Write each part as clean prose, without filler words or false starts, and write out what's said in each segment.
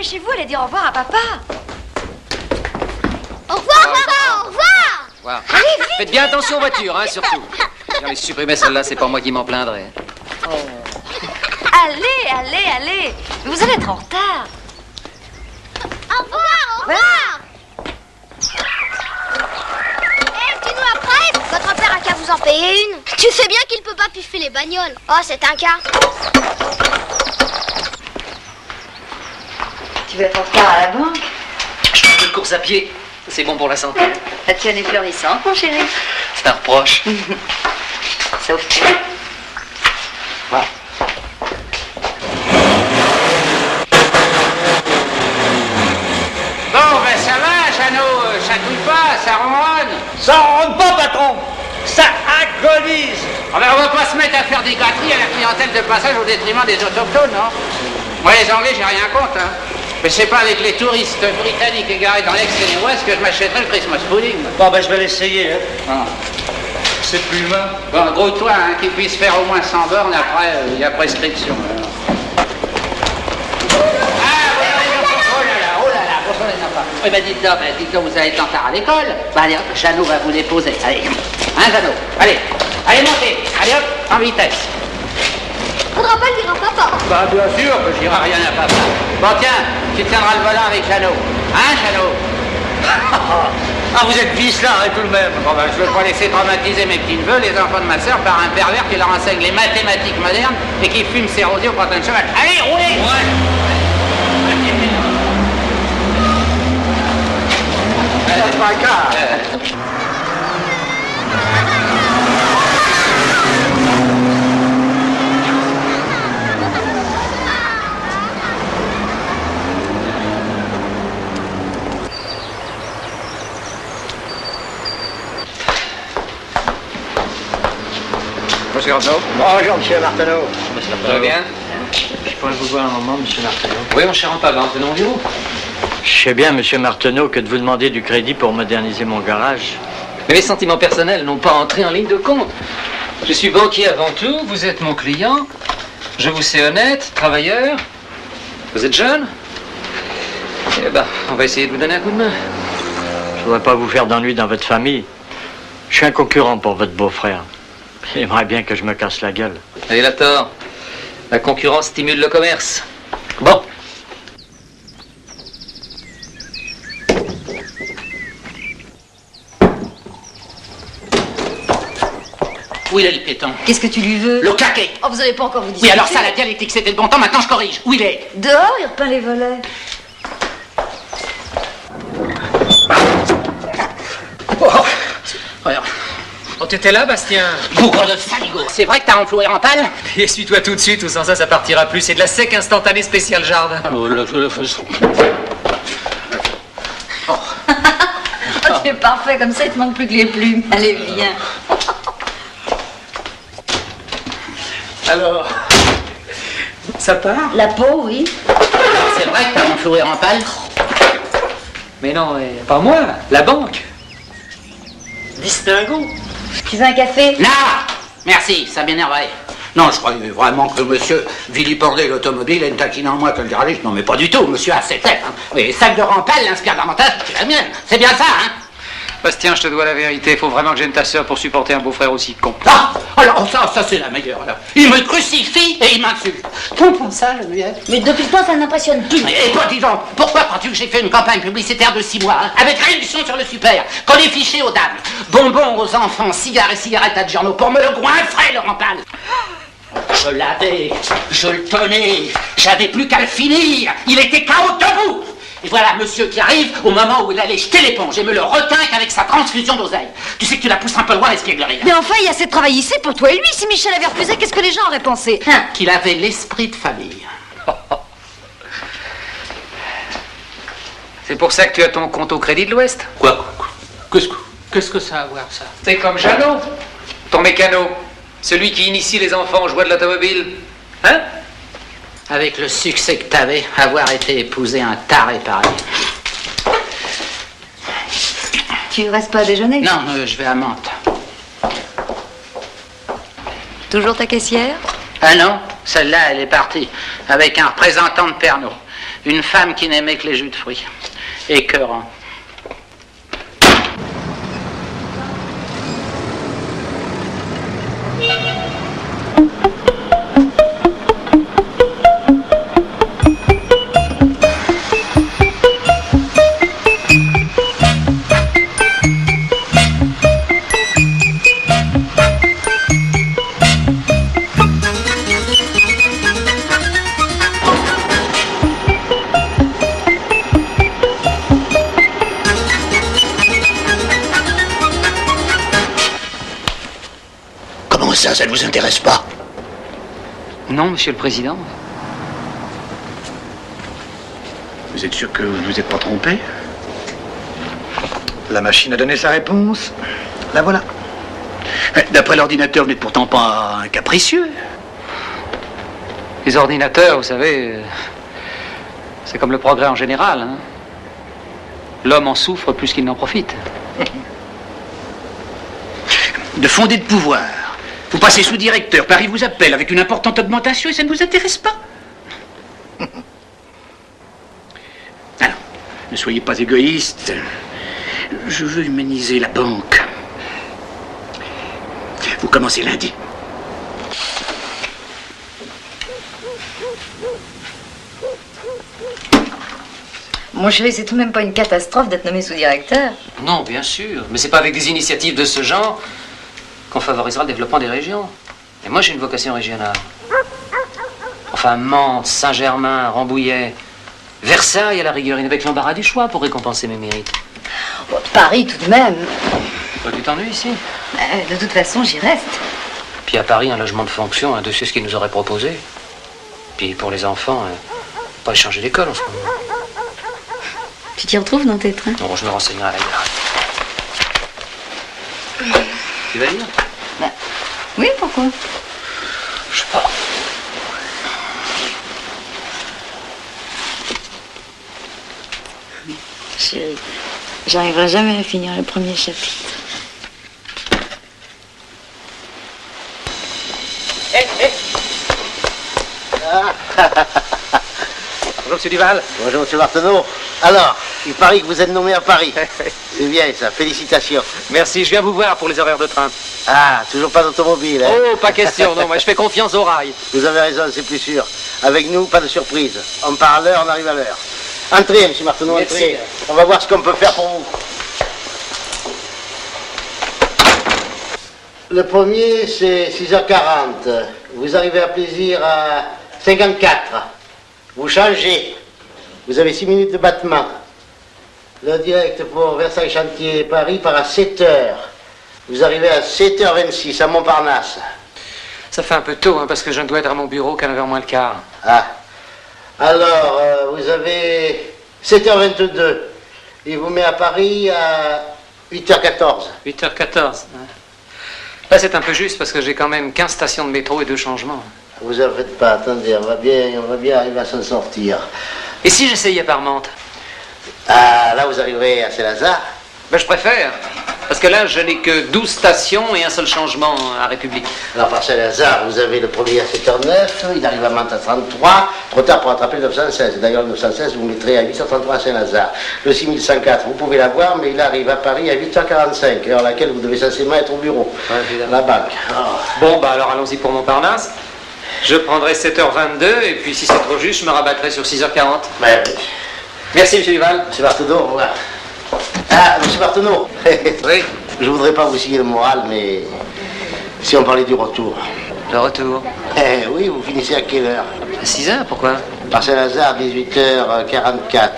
dépêchez-vous, allez dire au revoir à papa. Au revoir, papa, au revoir. Voilà. Allez, vite. Faites bien attention aux voitures, hein, surtout. J'allais supprimer celle-là, c'est pas moi qui m'en plaindrai. Allez. Vous allez être en retard. Au revoir, au revoir. Tu nous la prêtes? Votre père a qu'à vous en payer une. Tu sais bien qu'il peut pas piffer les bagnoles. Oh, c'est un cas. Tu vas être en retard à la banque. Je fais un peu de course à pied. C'est bon pour la santé. La tienne est florissante, mon chéri. C'est un reproche. Sauf que... Voilà. Bon, ben ça va, Jeannot, ça touille pas, ça ronronne. Ça rentre pas, patron. Ça agonise. Ah ben, on va pas se mettre à faire des gâteries à la clientèle de passage au détriment des autochtones, non? Moi, les Anglais, j'ai rien contre, hein. Mais c'est pas avec les touristes britanniques égarés dans l'ex-West que je m'achèterai le Christmas pudding. Bon, ben je vais l'essayer, hein. Ah. C'est plus humain. Bon, gros-toi, hein, qu'il puisse faire au moins 100 bornes, après, il y a prescription. Eh ben dites donc, vous allez être en retard à l'école. Bah allez hop, Jeannot va vous déposer. Allez, hein Jeannot, allez, montez, allez hop, en vitesse. Faudra pas le dire à papa. Bah bien sûr que je dirai rien à papa. Bon tiens, tu tiendras le volant avec Jeannot. Hein Jeannot? Ah, vous êtes vicelard, et tout de même. Bon ben je veux pas laisser traumatiser mes petits neveux, les enfants de ma sœur, par un pervers qui leur enseigne les mathématiques modernes et qui fume ses rosiers au printemps de cheval. Allez, roulez! Ouais. C'est pas le cas. Monsieur Arnaud. Bonjour, monsieur Martineau. Ça va bien? Je pourrais vous voir un moment, monsieur Martineau. Oui, mon cher Ampavin, venons au bureau. Je sais bien, monsieur Martineau, que de vous demander du crédit pour moderniser mon garage. Mais mes sentiments personnels n'ont pas entré en ligne de compte. Je suis banquier avant tout, vous êtes mon client. Je vous sais honnête, travailleur. Vous êtes jeune. Eh ben, on va essayer de vous donner un coup de main. Je voudrais pas vous faire d'ennui dans votre famille. Je suis un concurrent pour votre beau-frère. Il aimerait bien que je me casse la gueule. Allez, la tort. La concurrence stimule le commerce. Bon. Où il est le piéton? Qu'est-ce que tu lui veux? Le claquet. Oh, vous allez pas encore vous dire. Oui, alors ça, la dialectique, c'était le bon temps, maintenant je corrige. Où il est? Dehors, il repeint les volets. Regarde. Oh, t'étais là, Bastien? Bougre de saligo. C'est vrai que t'as enfloué Rampal? Et essuie-toi tout de suite, ou sans ça, ça partira plus. C'est de la sec instantanée spéciale jardin. Oh, Oh, tu es parfait, comme ça, il te manque plus que les plumes. Allez, viens. Alors, ça part? La peau, oui. C'est vrai que t'as enfloué Rampal? Mais non, pas moi, la banque. Distingo. Tu veux un café? Non! Merci, ça m'énerverait. Non, je croyais vraiment que monsieur vilipendait l'automobile et ne taquinant moi que le garagiste. Non, mais pas du tout, monsieur a ses têtes. Hein. Oui, les sacs de Rampal l'inspirent davantage que la mienne. C'est bien ça, hein? Bastien, je te dois la vérité. Faut vraiment que j'aime ta sœur pour supporter un beau-frère aussi con. Ah! Alors, ça c'est la meilleure, alors. Il me crucifie et il m'insulte. Comprends ça, Geneviève? Mais depuis le temps, ça n'impressionne plus. Et toi, dis donc, pourquoi crois-tu que j'ai fait une campagne publicitaire de 6 mois, hein, avec réduction sur le super, collé fiché aux dames, bonbons aux enfants, cigares et cigarettes à Giorno, pour me le goinfrer, le Rampal? Je l'avais, je le tenais, j'avais plus qu'à le finir, il était KO debout. Et voilà monsieur qui arrive au moment où il allait jeter l'éponge et me le requinque avec sa transfusion d'oseille. Tu sais que tu la pousses un peu loin, l'espièglerie. Mais enfin, il y a assez de travail ici pour toi et lui. Si Michel avait refusé, qu'est-ce que les gens auraient pensé? Hein? Qu'il avait l'esprit de famille. C'est pour ça que tu as ton compte au Crédit de l'Ouest? Quoi? Qu'est-ce que ça a à voir, ça? C'est comme Jeannot, ton mécano. Celui qui initie les enfants aux joies de l'automobile. Hein? Avec le succès que t'avais, avoir été épousé un taré pareil. Tu restes pas à déjeuner? Non, je vais à Mantes. Toujours ta caissière? Ah non, celle-là, elle est partie, avec un représentant de Pernod. Une femme qui n'aimait que les jus de fruits. Écœurant. Comment ça ne vous intéresse pas? Non, Monsieur le Président. Vous êtes sûr que vous ne vous êtes pas trompé? La machine a donné sa réponse. La voilà. D'après l'ordinateur, vous n'êtes pourtant pas un capricieux. Les ordinateurs, vous savez, c'est comme le progrès en général. Hein. L'homme en souffre plus qu'il n'en profite. De fonder de pouvoir. Vous passez sous-directeur, Paris vous appelle avec une importante augmentation et ça ne vous intéresse pas? Alors, ne soyez pas égoïste. Je veux humaniser la banque. Vous commencez lundi. Mon chéri, c'est tout de même pas une catastrophe d'être nommé sous-directeur. Non, bien sûr. Mais c'est pas avec des initiatives de ce genre qu'on favorisera le développement des régions. Et moi, j'ai une vocation régionale. Enfin, Mantes, Saint-Germain, Rambouillet, Versailles, à la rigueur, avec l'embarras du choix pour récompenser mes mérites. Oh, Paris, tout de même. Toi, tu t'ennuies ici? De toute façon, j'y reste. Puis à Paris, un logement de fonction, un dossier, ce qu'ils nous auraient proposé. Puis pour les enfants, pas échanger d'école en ce moment. Tu t'y retrouves dans tes trains? Non, je me renseignerai à la gare. Tu vas lire? Oui, pourquoi? Je sais pas. Chérie, j'arriverai jamais à finir le premier chapitre. Bonjour, Monsieur Duval. Bonjour, monsieur Marteneau. Alors, il paraît que vous êtes nommé à Paris. C'est bien ça, félicitations. Merci, je viens vous voir pour les horaires de train. Ah, toujours pas d'automobile, hein? Oh, pas question, non, moi je fais confiance au rail. Vous avez raison, c'est plus sûr. Avec nous, pas de surprise. On part à l'heure, on arrive à l'heure. Entrez, monsieur Marteneau, Merci. entrez. On va voir ce qu'on peut faire pour vous. Le premier, c'est 6h40. Vous arrivez à Plaisir à 54. Vous changez. Vous avez 6 minutes de battement. Le direct pour Versailles Chantier Paris part à 7h. Vous arrivez à 7h26 à Montparnasse. Ça fait un peu tôt, hein, parce que je ne dois être à mon bureau qu'à 9h moins le quart. Ah. Alors, vous avez 7h22. Il vous met à Paris à 8h14. 8h14. Là, c'est un peu juste, parce que j'ai quand même 15 stations de métro et 2 changements. Vous en faites pas, attendez, on va bien arriver à s'en sortir. Et si j'essayais par Mantes? Ah, là, vous arriverez à Saint-Lazare. Ben, je préfère. Parce que là, je n'ai que 12 stations et un seul changement à République. Alors, par Saint-Lazare, vous avez le premier à 7h09, il arrive à Mantes à 33, trop tard pour attraper le 916. D'ailleurs, le 916, vous mettrez à 8h33 à Saint-Lazare. Le 6104, vous pouvez l'avoir, mais il arrive à Paris à 8h45, heure à laquelle vous devez censément être au bureau, à la banque. Oh. Bon, bah alors allons-y pour Montparnasse. Je prendrai 7h22, et puis si c'est trop juste, je me rabattrai sur 6h40. Ben, Merci, Monsieur Duval. monsieur Marteneau, au revoir. Ah, monsieur Marteneau. Oui, Je voudrais pas vous scier le moral, mais si on parlait du retour. le retour. Eh oui, vous finissez à quelle heure? À 6h, pourquoi? Par Saint-Lazare, 18h44.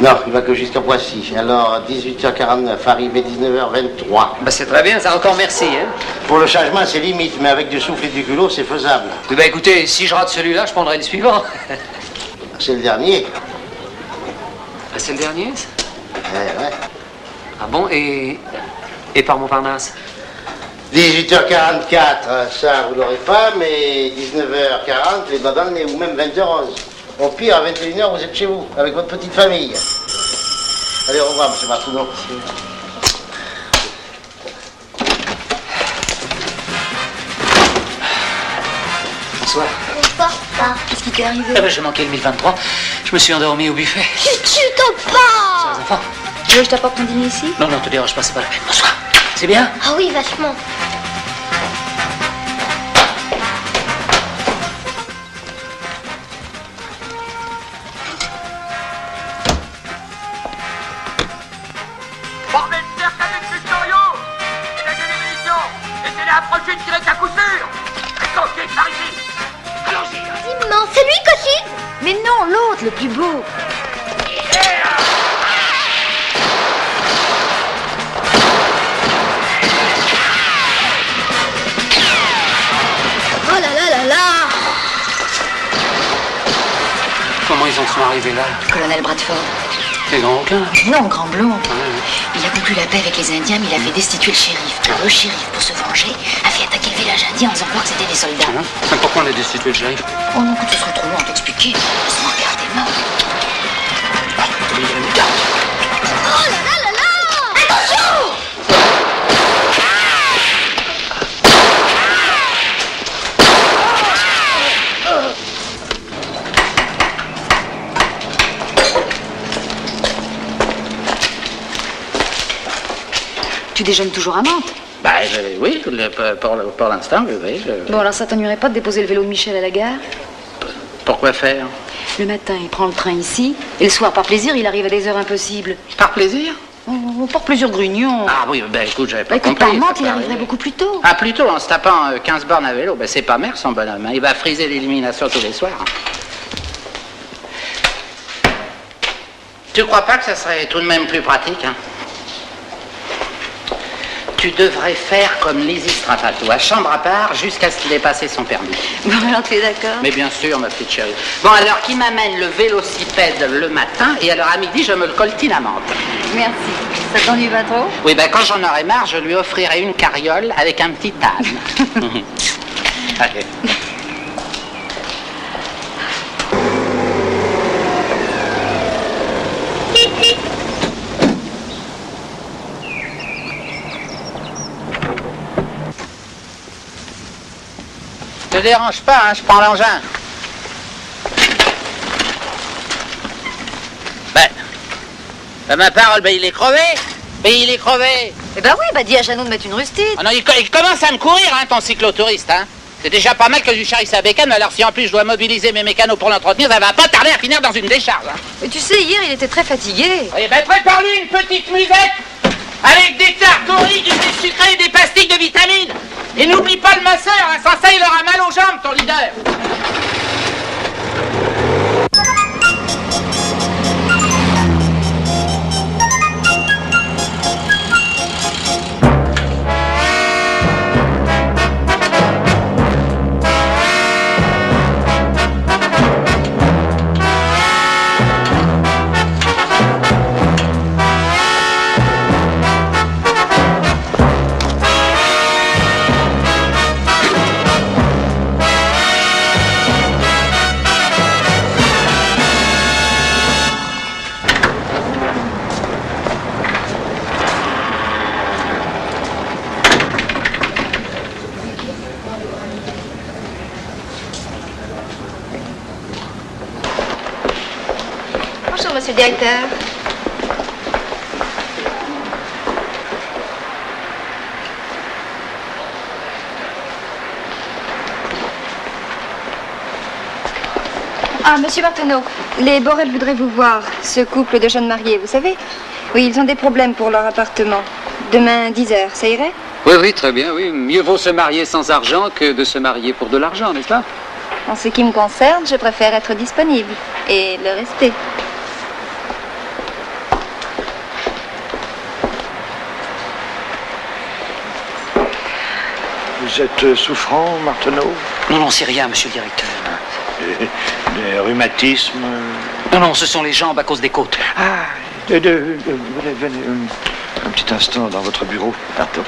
Non, il va que jusqu'à Poissy. Alors, 18h49, arrivé 19h23. Bah c'est très bien, ça, encore merci, hein. Pour le changement, c'est limite, mais avec du souffle et du culot, c'est faisable. Eh ben écoutez, si je rate celui-là, je prendrai le suivant. C'est le dernier. Ah, c'est le dernier, ça? Ouais. Ah bon, et par Montparnasse? 18h44, ça, vous l'aurez pas, mais 19h40, les doigts dans le nez, ou même 20h11. Au pire, à 21h, vous êtes chez vous, avec votre petite famille. Allez, au revoir, monsieur Marteneau. Bonsoir. Quoi, ça? Qu'est-ce qui t'est arrivé? Ah ben, j'ai manqué le 1023. Je me suis endormi au buffet. Tu t'en pas! Les enfants? Tu veux que je t'apporte ton dîner ici? Non, te dérange pas, c'est pas la peine. Bonsoir. C'est bien? Ah oui, vachement. Immense, c'est lui, Cochise! Mais non, l'autre, le plus beau. Oh là là là là! Comment ils en sont arrivés là? Colonel Bradford. C'est grand aucun. Non, grand blond. Il a conclu la paix avec les Indiens, mais il a fait destituer le shérif. Le shérif, pour se venger, a fait attaquer le village indien en faisant croire que c'était des soldats. Mais pourquoi on a destitué le shérif? Oh non, que ce serait trop long à t'expliquer. Laisse-moi regarder, main. Oh là là là là! Attention! Tu déjeunes toujours à Mantes? Bah, oui, pour l'instant, oui. Bon, alors ça t'ennuierait pas de déposer le vélo de Michel à la gare? Pourquoi faire? Le matin, il prend le train ici, et le soir, par plaisir, il arrive à des heures impossibles. Par plaisir? Oh, par plaisir grunion. Ah oui, ben écoute, j'avais pas Bah, écoute, compris. par Mantes, ça il paraît- arriverait beaucoup plus tôt. Ah, plutôt en se tapant 15 bornes à vélo. Ben c'est pas mère, son bonhomme. Hein. Il va friser l'élimination tous les soirs. Tu crois pas que ça serait tout de même plus pratique, hein? Tu devrais faire comme Lizzie Strapato, à chambre à part, jusqu'à ce qu'il ait passé son permis. Bon, alors tu es d'accord? Mais bien sûr, ma petite chérie. Bon, alors, qui m'amène le vélocipède le matin, et alors à midi, je me le coltine à Mantes. Merci. Ça t'ennuie pas trop? Oui, ben quand j'en aurai marre, je lui offrirai une carriole avec un petit âne. Allez. Te dérange pas, hein, je prends l'engin. Ma parole, il est crevé. Mais il est crevé. Eh ben oui, dis à Jeannot de mettre une rustine. Ah non, il commence à me courir, hein, ton cyclotouriste, hein. C'est déjà pas mal que je charrie sa bécane, alors si en plus je dois mobiliser mes mécanos pour l'entretenir, ça va pas tarder à finir dans une décharge, hein. Mais tu sais, hier, il était très fatigué. Eh ben, prépare-lui une petite musette avec des tartes au riz, du lait sucré et des pastilles de vitamines. Et n'oublie pas le masseur, hein, sans ça, il aura mal aux jambes, ton leader. Bonjour, monsieur le directeur. Ah, monsieur Martineau, les Borel voudraient vous voir, ce couple de jeunes mariés, vous savez? Oui, ils ont des problèmes pour leur appartement. Demain, 10h, ça irait? Oui, très bien, oui. Mieux vaut se marier sans argent que de se marier pour de l'argent, n'est-ce pas? En ce qui me concerne, je préfère être disponible et le rester. Vous êtes souffrant, Martineau? Non, c'est rien, monsieur le directeur. Des rhumatismes? Non, ce sont les jambes à cause des côtes. Ah, venez, un petit instant dans votre bureau. Pardon.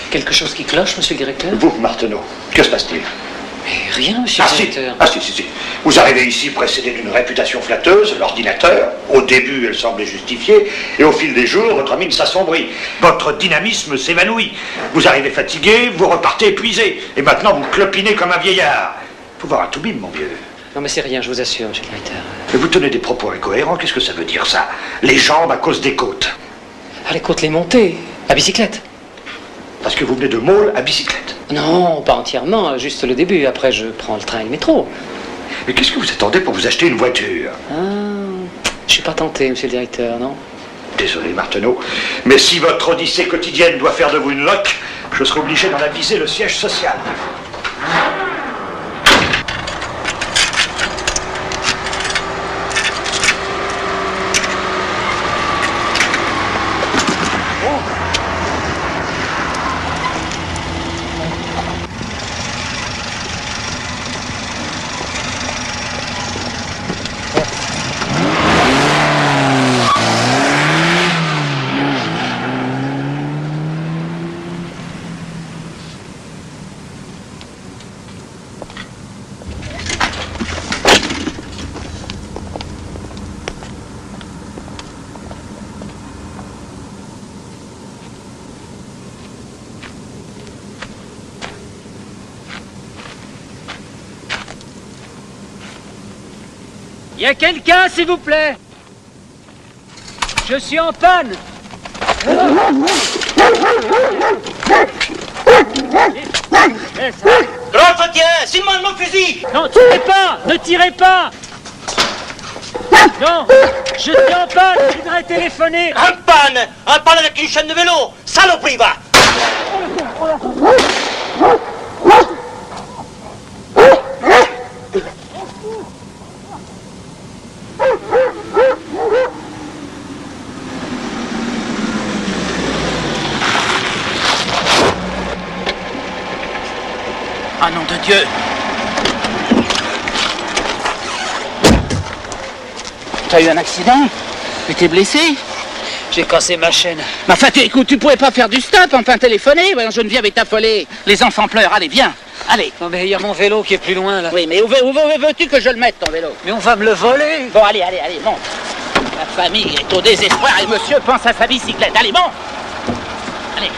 Quelque chose qui cloche, monsieur le directeur? Vous, Martineau, que se passe-t-il? Mais rien, monsieur le directeur. Si. Vous arrivez ici précédé d'une réputation flatteuse, l'ordinateur. Au début, elle semblait justifiée, et au fil des jours, votre mine s'assombrit. Votre dynamisme s'évanouit. Vous arrivez fatigué, vous repartez épuisé, et maintenant vous clopinez comme un vieillard. Faut voir un toubib, mon vieux. Non mais c'est rien, je vous assure, monsieur le directeur. Mais vous tenez des propos incohérents, qu'est-ce que ça veut dire, ça? Les jambes à cause des côtes. Ah, les côtes, les montées, à bicyclette. Parce que vous venez de Môle à bicyclette. Non, pas entièrement, juste le début. Après, je prends le train et le métro. Mais qu'est-ce que vous attendez pour vous acheter une voiture? Je suis pas tenté, monsieur le directeur, non? Désolé, Marteneau, mais si votre odyssée quotidienne doit faire de vous une loque, je serai obligé d'en aviser le siège social. Y a quelqu'un, s'il vous plaît? Je suis en panne. L'entretien, c'est moi mon fusil. Non, tirez pas. Ne tirez pas. Non, je suis en panne. Je voudrais téléphoner. En panne avec une chaîne de vélo. Saloperie, va. Ah, nom de Dieu! T'as eu un accident? Tu t'es blessé? J'ai cassé ma chaîne. Mais enfin, écoute, tu pouvais pas faire du stop, enfin téléphoner? Voyons, Geneviève est affolée. Les enfants pleurent, allez, viens. Allez. Non mais il y a mon vélo qui est plus loin là. Oui, mais où veux-tu que je le mette, ton vélo? Mais on va me le voler. Bon, allez, monte. La famille est au désespoir et monsieur pense à sa bicyclette. Allez, monte. Allez.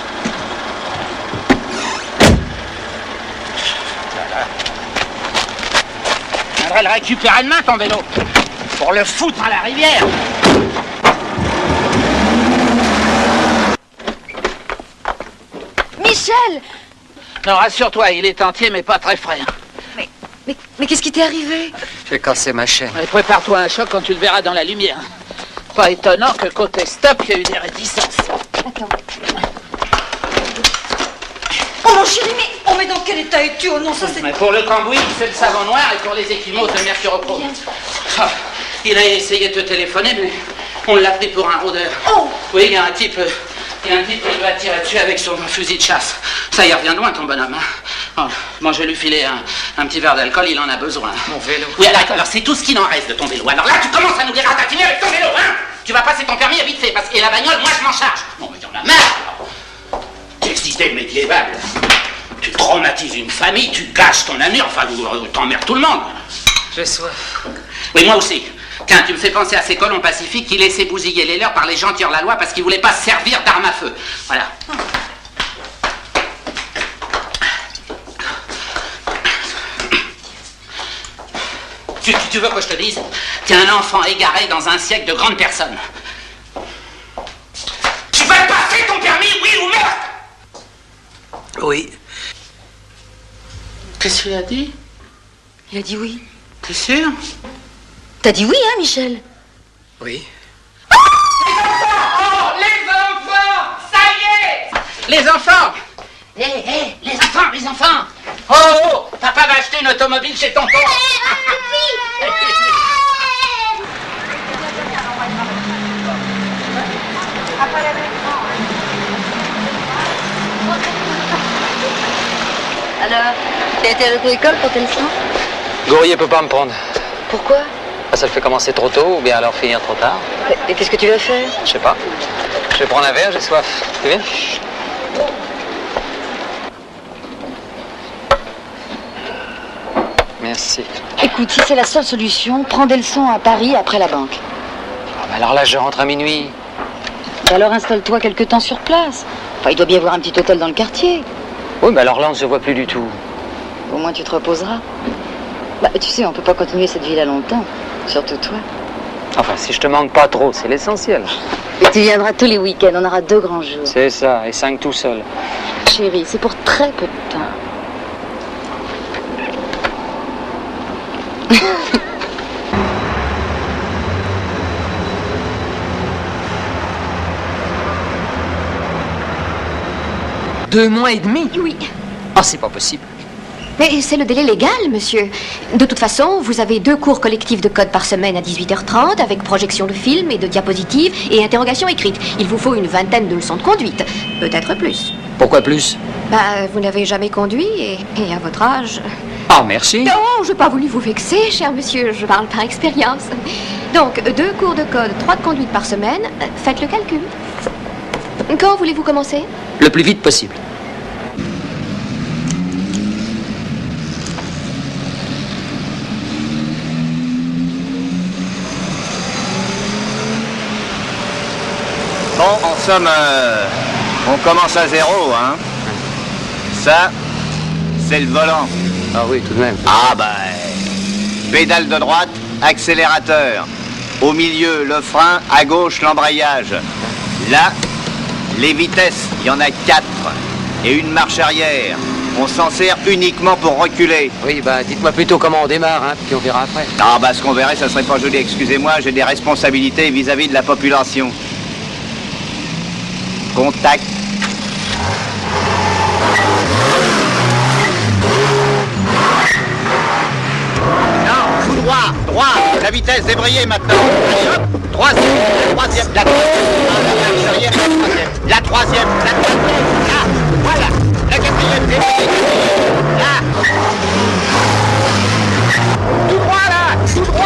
Je viendrai le récupérer demain, ton vélo. Pour le foutre à la rivière. Michel! Non, rassure-toi, il est entier, mais pas très frais. Mais qu'est-ce qui t'est arrivé? J'ai cassé ma chaîne. Allez, prépare-toi à un choc quand tu le verras dans la lumière. Pas étonnant que côté stop, il y a eu des réticences. Attends. Oh mon chéri, mais dans quel état es-tu? Oh non, ça c'est... Mais pour le cambouis, c'est le savon noir et pour les équimaux, de mercurochrome. Ah, il a essayé de te téléphoner, mais on l'a pris pour un rôdeur. Oh! Oui, il y a un type qui lui a tiré dessus avec son fusil de chasse. Ça y revient loin, ton bonhomme. Hein. Oh, moi, je vais lui filer un petit verre d'alcool, il en a besoin. Mon vélo. Oui, alors c'est tout ce qu'il en reste de ton vélo. Alors là, tu commences à nous dératatiner avec ton vélo, hein? Tu vas passer ton permis vite fait, et la bagnole, moi, je m'en charge. Non, mais y'en a marre. Quel système médiéval. Tu traumatises une famille, tu gâches ton avenir, enfin, t'emmerdes tout le monde. J'ai soif. Oui, moi aussi. Tiens, tu me fais penser à ces colons pacifiques qui laissaient bousiller les leurs par les gens qui hors la loi parce qu'ils voulaient pas se servir d'armes à feu. Voilà. Tu veux que je te dise? T'es un enfant égaré dans un siècle de grandes personnes. Tu vas passer ton permis, oui ou non? Oui. Qu'est-ce qu'il a dit? Il a dit oui. T'es sûr? T'as dit oui, hein, Michel? Oui. Les enfants! Oh, les enfants! Ça y est! Les enfants! Les enfants! Oh! Papa va acheter une automobile chez tonton! Alors, t'as été à l'auto-école pour tes leçons? Gourrier peut pas me prendre. Pourquoi? Ça le fait commencer trop tôt ou bien alors finir trop tard. Et qu'est-ce que tu vas faire? Je sais pas. Je vais prendre un verre, j'ai soif. Tu viens? Merci. Écoute, si c'est la seule solution, prends des leçons à Paris après la banque. Ah, bah alors là, je rentre à minuit. Et alors installe-toi quelque temps sur place. Enfin, il doit bien y avoir un petit hôtel dans le quartier. Oui, mais alors là, on se voit plus du tout. Au moins tu te reposeras. Bah, tu sais, on peut pas continuer cette vie-là longtemps. Surtout toi. Enfin, si je te manque pas trop, c'est l'essentiel. Et tu viendras tous les week-ends, on aura 2 grands jours. C'est ça, et 5 tout seul. Chérie, c'est pour très peu de temps. Deux mois et demi? Oui. Ah, c'est pas possible. Mais c'est le délai légal, monsieur. De toute façon, vous avez 2 cours collectifs de code par semaine à 18h30, avec projection de films et de diapositives et interrogation écrite. Il vous faut une 20aine de leçons de conduite. Peut-être plus. Pourquoi plus? Bah, vous n'avez jamais conduit et à votre âge... Ah, merci. Non, je n'ai pas voulu vous vexer, cher monsieur. Je parle par expérience. Donc, 2 cours de code, 3 de conduite par semaine. Faites le calcul. Quand voulez-vous commencer? Le plus vite possible. Bon, en somme, on commence à 0, hein. Ça, c'est le volant. Ah oui, tout de même. Ah bah, pédale de droite, accélérateur. Au milieu, le frein, à gauche, l'embrayage. Là, les vitesses, il y en a 4. Et une marche arrière. On s'en sert uniquement pour reculer. Oui, bah dites-moi plutôt comment on démarre, hein, puis on verra après. Ah bah, ce qu'on verrait, ça serait pas joli. Excusez-moi, j'ai des responsabilités vis-à-vis de la population. Contact. Non, tout droit, droit, la vitesse débrayée maintenant. Allez hop, troisième, la troisième, la troisième, là, voilà, la quatrième, débrayée, là. Tout droit là, tout droit.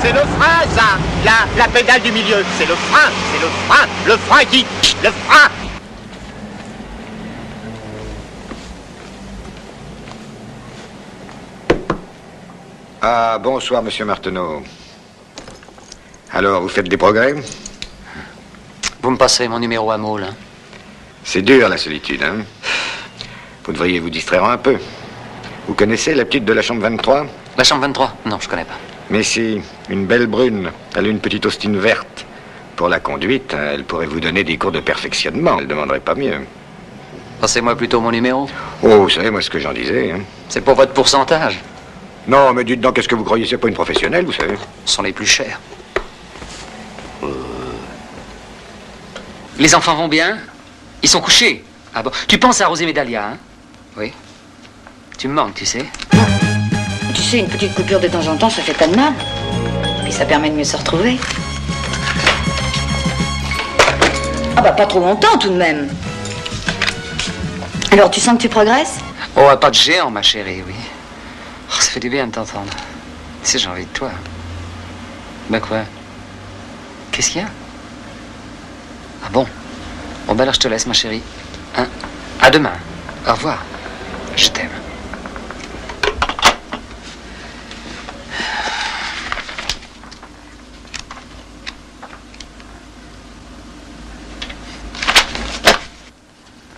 C'est le frein, ça, la pédale du milieu, c'est le frein, le frein qui... Le frein. Ah, bonsoir, monsieur Marteneau. Alors, vous faites des progrès? Vous me passerez mon numéro à Maule, hein. C'est dur, la solitude, hein? Vous devriez vous distraire un peu. Vous connaissez la petite de la chambre 23? La chambre 23? Non, je connais pas. Mais si, une belle brune. Elle a une petite Austin verte. Pour la conduite, elle pourrait vous donner des cours de perfectionnement. Elle ne demanderait pas mieux. Passez-moi plutôt mon numéro. Oh, vous savez, moi, ce que j'en disais, hein. C'est pour votre pourcentage. Non, mais dites donc, qu'est-ce que vous croyez? C'est pas une professionnelle, vous savez. Ce sont les plus chers. Les enfants vont bien? Ils sont couchés? Ah bon? Tu penses à Rosé Médalia, hein? Oui. Tu me manques, tu sais. Tu sais, une petite coupure de temps en temps, ça fait pas de mal. Puis ça permet de mieux se retrouver. Ah bah pas trop longtemps tout de même. Alors tu sens que tu progresses? Oh, pas de géant, ma chérie, oui. Oh, ça fait du bien de t'entendre. Tu sais, j'ai envie de toi. Ben quoi? Qu'est-ce qu'il y a? Ah bon? Bon, ben alors je te laisse, ma chérie. Hein? À demain. Au revoir. Je t'aime.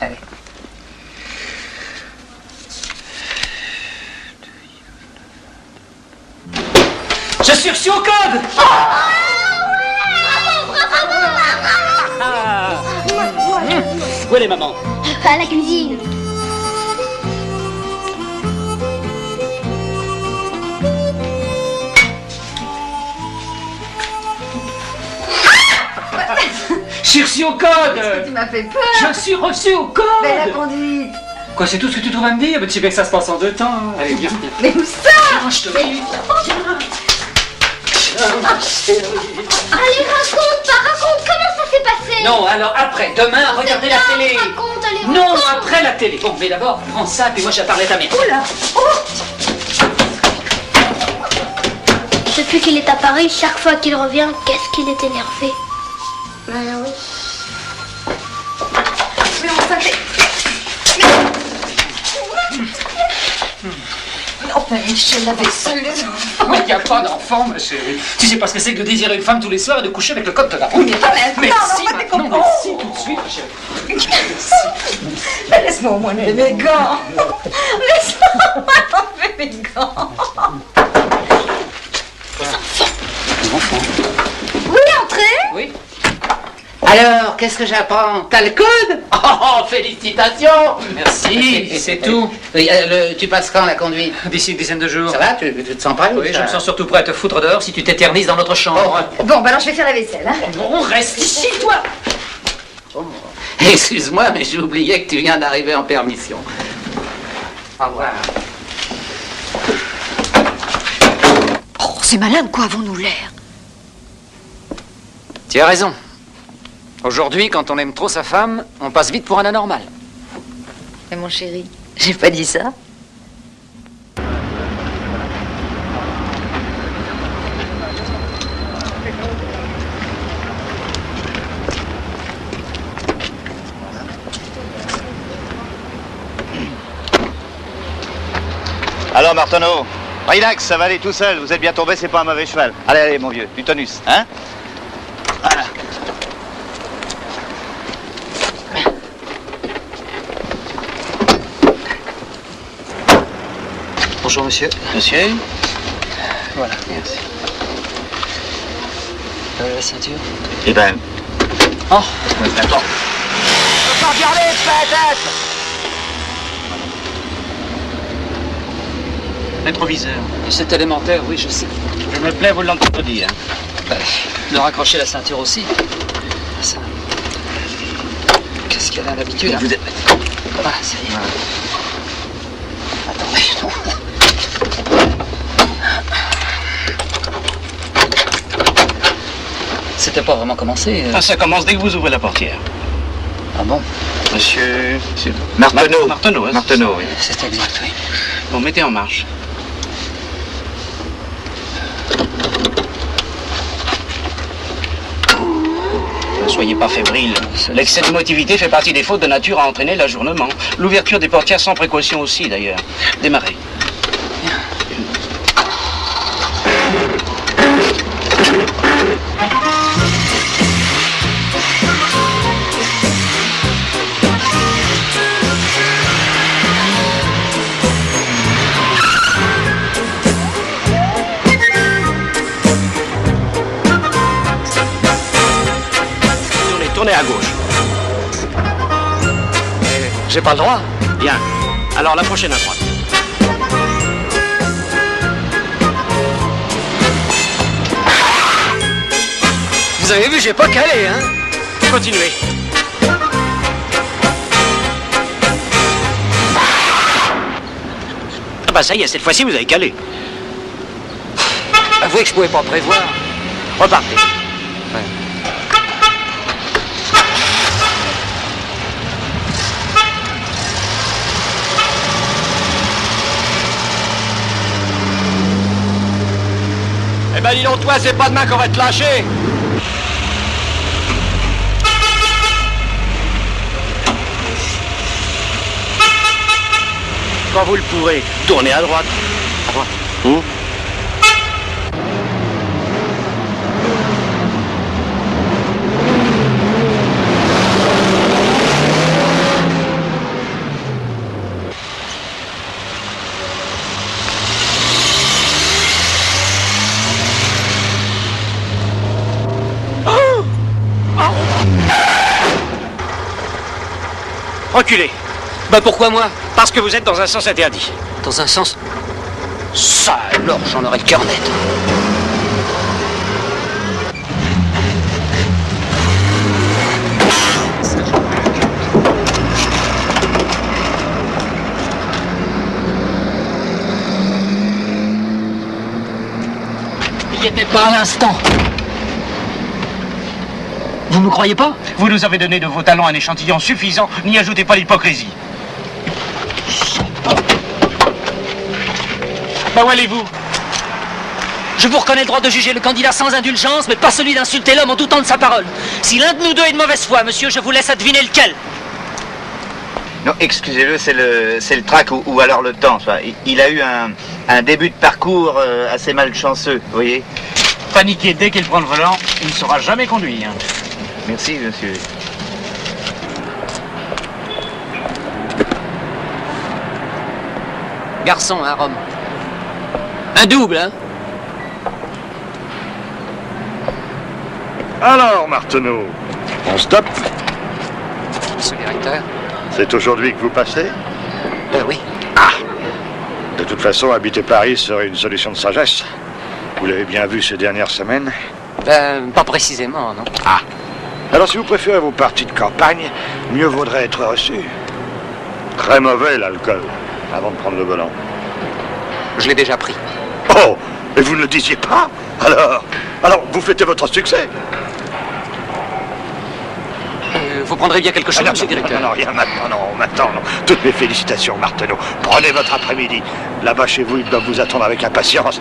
Allez. Je suis reçu au code! Où est les mamans? À la cuisine. Je suis reçu au code! Tu m'as fait peur. Je suis reçu au code! Belle conduite. Quoi, c'est tout ce que tu trouves à me dire? Mais tu sais bien que ça se passe en 2 temps. Hein. Allez, viens. Mais où ça? Tiens, je te prie. Ma chérie. Allez, raconte, comment ça s'est passé? Non, alors après, demain, regardez la télé. Raconte, allez, Non, raconte. après la télé. Bon, mais d'abord, prends ça, puis moi je vais parler à ta mère. Oh là. Depuis qu'il est à Paris, chaque fois qu'il revient, qu'est-ce qu'il est énervé. Ah oui. Mais on s'en fait. Enfin, Michel, la vaisselle, les enfants. Mais il n'y a pas d'enfant, ma chérie. Tu sais pas ce que c'est que de désirer une femme tous les soirs et de coucher avec le code de la route. Mais Merci, non, maintenant, merci tout de suite, ma chérie. Mais laisse-moi au moins enlever mes gants. Laisse-moi enlever mes gants. Les enfants. Oui, entrez. Oui. Alors, qu'est-ce que j'apprends? T'as le code? Oh, félicitations! Merci, c'est tout. Oui, tu passes quand la conduite? D'ici une dizaine de jours. Ça va? Tu te sens prêt? Oui, je me sens surtout prêt à te foutre dehors si tu t'éternises dans notre chambre. Bon, bah alors je vais faire la vaisselle. Hein. Non, reste ici, toi. Excuse-moi, mais j'ai oublié que tu viens d'arriver en permission. Au revoir. Oh, c'est malin, quoi, avons-nous l'air? Tu as raison. Aujourd'hui, quand on aime trop sa femme, on passe vite pour un anormal. Mais mon chéri, j'ai pas dit ça. Alors, Martineau, relax, ça va aller tout seul. Vous êtes bien tombé, c'est pas un mauvais cheval. Allez, allez, mon vieux, du tonus, hein? Voilà. Bonjour, monsieur. Monsieur? Voilà, merci. La ceinture. Eh ben... Oh, d'accord. Pas regarder, peut-être. Rétroviseur. c'est élémentaire, oui, je sais. Je me plais, vous l'entendez dire. De raccrocher la ceinture aussi. Ça. Qu'est-ce qu'elle a d'habitude? Vous êtes... Ah, ça y est. Attendez, non. C'était pas vraiment commencé. Ah, ça commence dès que vous ouvrez la portière. Ah bon? Monsieur Martineau. Martineau, hein, Martineau, oui. C'est exact, oui. Bon, mettez en marche. Ne soyez pas fébrile. L'excès de motivité fait partie des fautes de nature à entraîner l'ajournement. L'ouverture des portières sans précaution aussi, d'ailleurs. Démarrez. Tournez à gauche. J'ai pas le droit. Bien. Alors la prochaine à droite. Vous avez vu, j'ai pas calé, hein? Continuez. Ah bah ça y est, cette fois-ci vous avez calé. Avouez que je pouvais pas prévoir. Repartez. Eh ben dis donc toi, c'est pas demain qu'on va te lâcher. Quand vous le pourrez, tournez à droite. À droite. Reculez. Bah pourquoi moi? Parce que vous êtes dans un sens interdit. Dans un sens... Ça alors, j'en aurais le cœur net. Il n'y était pas à l'instant. Vous me croyez pas? Vous nous avez donné de vos talents un échantillon suffisant, n'y ajoutez pas l'hypocrisie. Bah où allez-vous? Je vous reconnais le droit de juger le candidat sans indulgence, mais pas celui d'insulter l'homme en doutant de sa parole. Si l'un de nous deux est de mauvaise foi, monsieur, je vous laisse adiviner lequel. Non, excusez-le, c'est le trac ou alors le temps. Il a eu un un début de parcours assez malchanceux, vous voyez. Paniquer dès qu'il prend le volant, il ne saura jamais conduire. Merci, monsieur. Garçon, hein, Rome. Un double, hein? Alors, Marteneau, on stoppe? Monsieur le directeur. C'est aujourd'hui que vous passez? Oui. Ah! De toute façon, habiter Paris serait une solution de sagesse. Vous l'avez bien vu ces dernières semaines? Pas précisément, non. Ah! Alors, si vous préférez vos parties de campagne, mieux vaudrait être reçu. Très mauvais, l'alcool, avant de prendre le volant. Je l'ai déjà pris. Oh! Et vous ne le disiez pas? Alors, vous fêtez votre succès? Vous prendrez bien quelque chose, monsieur le directeur? Non, rien maintenant, non. Toutes mes félicitations, Marteneau. Prenez votre après-midi. Là-bas, chez vous, ils doivent vous attendre avec impatience.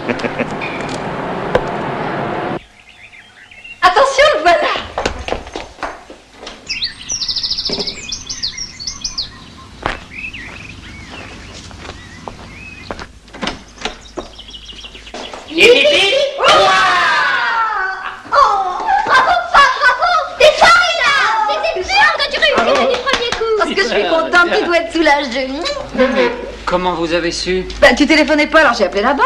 Attention, le voilà. Tu dois être soulagé. Comment vous avez su? Bah, tu téléphonais pas, alors j'ai appelé la banque.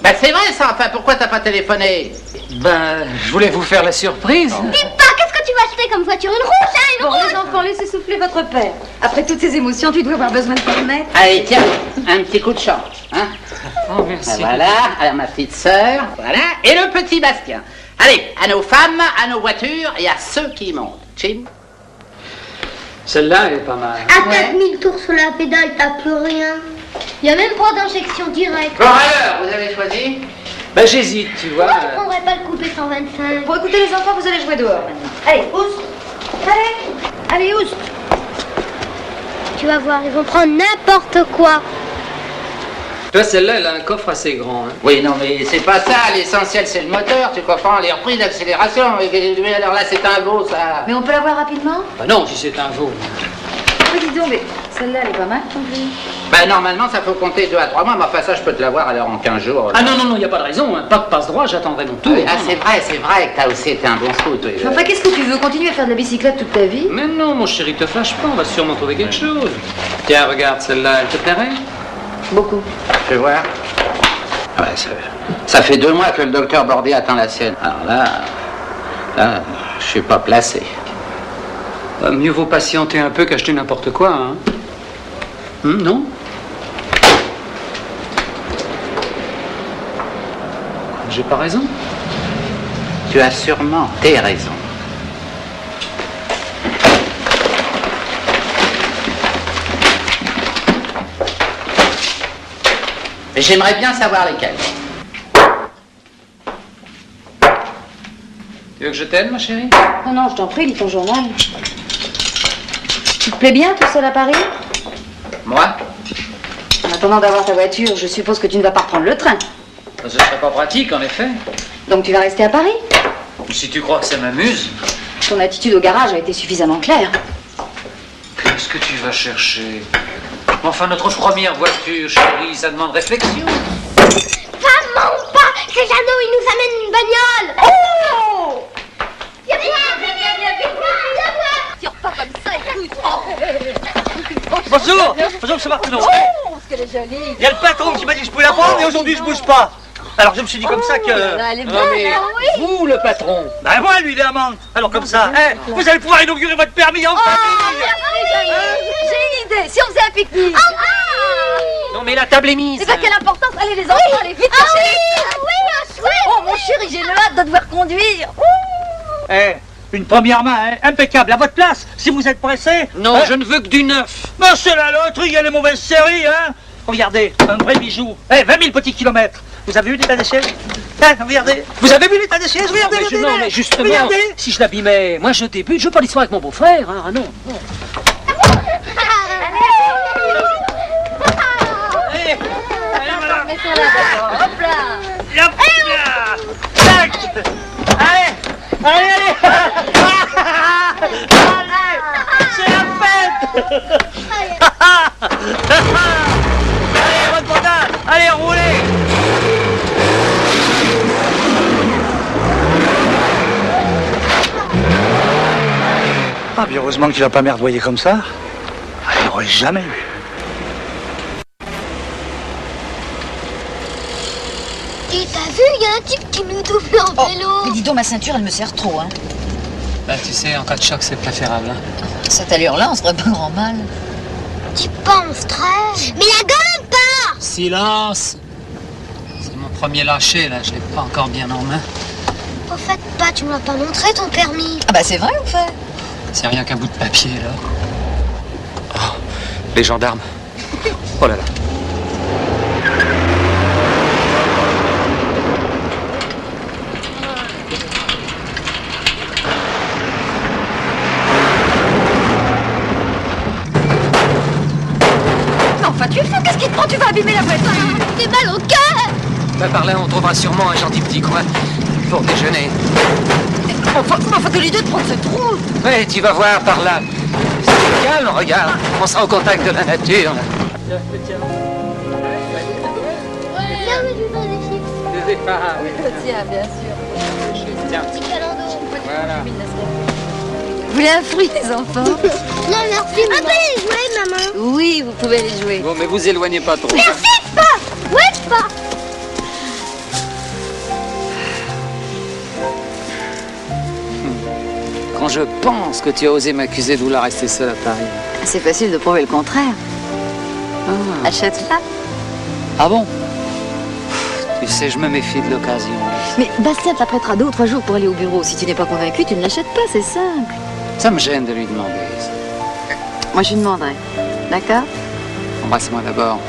Bah, c'est vrai ça, enfin, pourquoi t'as pas téléphoné? Je voulais vous faire la surprise. Dis pas, qu'est-ce que tu vas acheter comme voiture? Une rouge, hein, une Bon, rouge. les enfants, laissez souffler votre père. Après toutes ces émotions, tu dois avoir besoin de te remettre. Allez, tiens, un petit coup de chant, hein? Oh, merci. Voilà, alors ma petite sœur, voilà, et le petit Bastien. Allez, à nos femmes, à nos voitures et à ceux qui montent. Jim? Celle-là, elle est pas mal. À 4000 tours sur la pédale, t'as plus rien. Y a même pas d'injection directe. Bon alors, vous avez choisi? J'hésite, tu vois. Pourquoi tu prendrais pas le coupé 125? Bon, écoutez les enfants, vous allez jouer dehors maintenant. Allez, oust. Allez, oust. Tu vas voir, ils vont prendre n'importe quoi. Toi, celle-là, elle a un coffre assez grand. Hein. Oui, non, mais c'est pas ça, l'essentiel c'est le moteur, tu comprends, les reprises d'accélération. Mais alors là, c'est un veau, ça. Mais on peut la voir rapidement? Non, si c'est un veau. Oui, dis donc, mais celle-là, elle est pas mal, ton prix. Bah, normalement, ça faut compter 2 à 3 mois, mais enfin, ça, je peux te l'avoir alors en 15 jours. Ah non, y a pas de raison, hein. Pas de passe-droit, j'attendrai mon tour. Ah, c'est vrai que t'as aussi été un bon scout. Oui, Enfin, qu'est-ce que tu veux? Continuer à faire de la bicyclette toute ta vie? Mais non, mon chéri, te fâche pas, on va sûrement trouver quelque chose. Tiens, regarde, celle-là, elle te plairait? Beaucoup. Je vais voir. Ouais, ça fait 2 mois que le docteur Bordet attend la sienne. Alors là, je suis pas placé. Mieux vaut patienter un peu qu'acheter n'importe quoi, hein. Non? J'ai pas raison? Tu as sûrement tes raisons. Mais j'aimerais bien savoir lesquelles. Tu veux que je t'aide, ma chérie? Non, je t'en prie, lis ton journal. Tu te plais bien tout seul à Paris? Moi? En attendant d'avoir ta voiture, je suppose que tu ne vas pas reprendre le train. Ce serait pas pratique, en effet. Donc tu vas rester à Paris? Si tu crois que ça m'amuse. Ton attitude au garage a été suffisamment claire. Qu'est-ce que tu vas chercher? Enfin, notre première voiture, chérie, ça demande réflexion. Maman, pas. C'est Jeannot, il nous amène une bagnole. Oh! Viens voir. Tire pas comme ça, écoute. Bonjour, monsieur Marteneau. Oh, qu'elle est jolie. Il y a le patron qui m'a dit que je pouvais la prendre et aujourd'hui je bouge pas. Alors je me suis dit comme ça que... Elle est belle, mais oui. vous, le patron. Ben moi, lui, il est amante. Alors comme ça, vous allez pouvoir inaugurer votre permis en famille. J'ai une idée, si on faisait un pique-nique. Non mais la table est mise. C'est pas quelle importance. Allez les enfants, allez vite. Oui, chouette. Oh mon chéri, j'ai le hâte de devoir conduire. Une première main, impeccable, à votre place, si vous êtes pressé. Non, je ne veux que du neuf. Ben c'est la loterie, il y a les mauvaises séries, hein. Regardez, un vrai bijou. 20 000 petits kilomètres. Vous avez vu l'état des sièges? Regardez. Vous avez vu l'état des sièges? Regardez, regardez. Non, mais justement, regardez. si je l'abîmais, moi je débute, je veux pas l'histoire avec mon beau-frère, hein. Ah non. Allez, voilà. Mets-toi là d'abord. Hop là. Hop là. Tac. Allez. C'est la fête. Allez, bonne patate. Allez, roulez. Puis heureusement qu'il va pas merdoyer comme ça. Il n'aurait jamais eu. Et t'as vu, il y a un type qui nous double en vélo. Mais dis donc, ma ceinture, elle me sert trop, hein. Bah, tu sais, en cas de choc, c'est préférable. Hein. Cette allure-là, on se ferait pas grand mal. Dis pas, on stresse. Mais la gomme pas. Silence! C'est mon premier lâcher, là. Je l'ai pas encore bien en main. Au fait, pas, tu me l'as pas montré ton permis. Ah bah c'est vrai, ou fait? C'est rien qu'un bout de papier, là. Oh, les gendarmes. Oh là là. Mais enfin, tu es fou, qu'est-ce qui te prend? Tu vas abîmer la voiture. T'es mal au cœur. Bah, par là, on trouvera sûrement un gentil petit coin pour déjeuner. Enfin, que les deux te prennent cette route. Ouais, tu vas voir par là. C'est calme, regarde. On sera au contact de la nature. Viens, mais je veux des chips. Tiens, bien sûr. Tiens. Petit calando. Voilà. Vous voulez un fruit, les enfants? Non, merci, maman. On peut les jouer, maman. Oui, vous pouvez les jouer. Bon, mais vous éloignez pas trop. Merci, pas. Ouais, pas. Quand je pense que tu as osé m'accuser de vouloir rester seul à Paris. C'est facile de prouver le contraire. Ah, Achète-la. ah bon? Tu sais, je me méfie de l'occasion. Mais Bastien t'apprêtera 2 ou 3 jours pour aller au bureau. Si tu n'es pas convaincu, tu ne l'achètes pas, c'est simple. Ça me gêne de lui demander. Moi, je lui demanderai. D'accord? Embrasse-moi d'abord.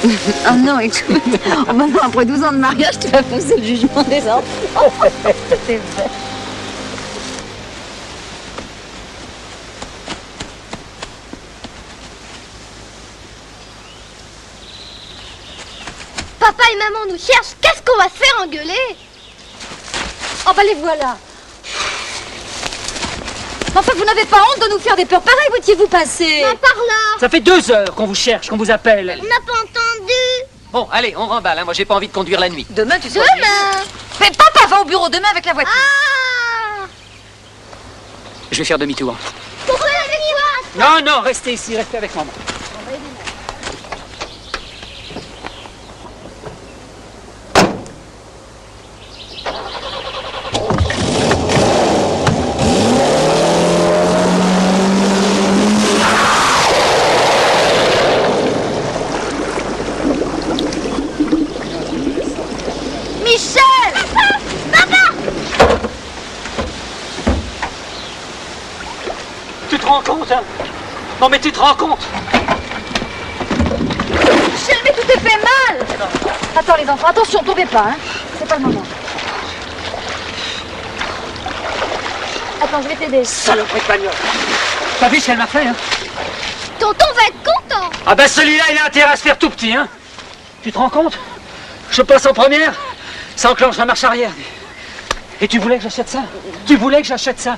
Oh non, écoute. Oh, maintenant, après 12 ans de mariage, tu vas pousser le jugement des enfants. C'est vrai. Papa et maman nous cherchent. Qu'est-ce qu'on va se faire engueuler? Oh, bah les voilà. Enfin, vous n'avez pas honte de nous faire des peurs pareilles, vous étiez-vous passé? Bah, par là. Ça fait 2 heures qu'on vous cherche, qu'on vous appelle. On n'a pas entendu. Bon, allez, on remballe. Hein. Moi, j'ai pas envie de conduire la nuit. Demain, tu seras... Demain. Mais papa va au bureau demain avec la voiture. Ah. Je vais faire demi-tour. Pourquoi avec toi? Non, restez ici, restez avec maman. Tu te rends compte, hein? Non mais tu te rends compte? Michel, mais tout est fait mal. Attends les enfants, attention, tombez pas, hein. C'est pas le moment. Attends, je vais t'aider. Saloperie de bagnole. T'as vu ce qu'elle m'a fait, hein? Tonton va être content. Ah ben celui-là, il a intérêt à se faire tout petit, hein? Tu te rends compte? Je passe en première, ça enclenche la marche arrière. Et tu voulais que j'achète ça? Tu voulais que j'achète ça?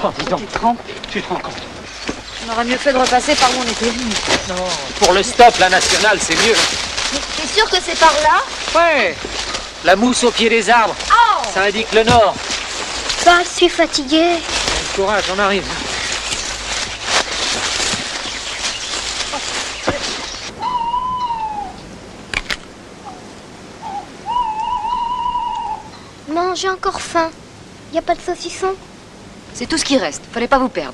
Oh, dis donc. Tu te rends compte? On aurait mieux fait de repasser par où on était venu. Non. Pour le stop, la nationale, c'est mieux. T'es sûr que c'est par là? Ouais. La mousse au pied des arbres. Oh. Ça indique le nord. Bah, je suis fatiguée. Courage, on arrive. Maman, j'ai encore faim. Y a pas de saucisson? C'est tout ce qui reste, fallait pas vous perdre.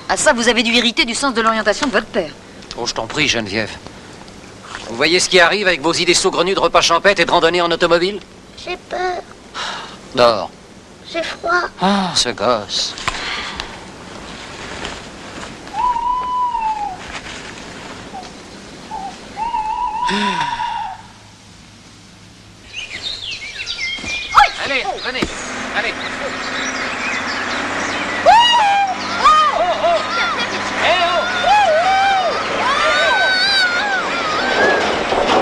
À ça, vous avez dû hériter du sens de l'orientation de votre père. Oh, je t'en prie, Geneviève. Vous voyez ce qui arrive avec vos idées saugrenues de repas champêtres et de randonnée en automobile? J'ai peur. Dors. J'ai froid. Ah, ce gosse. Allez, venez, allez.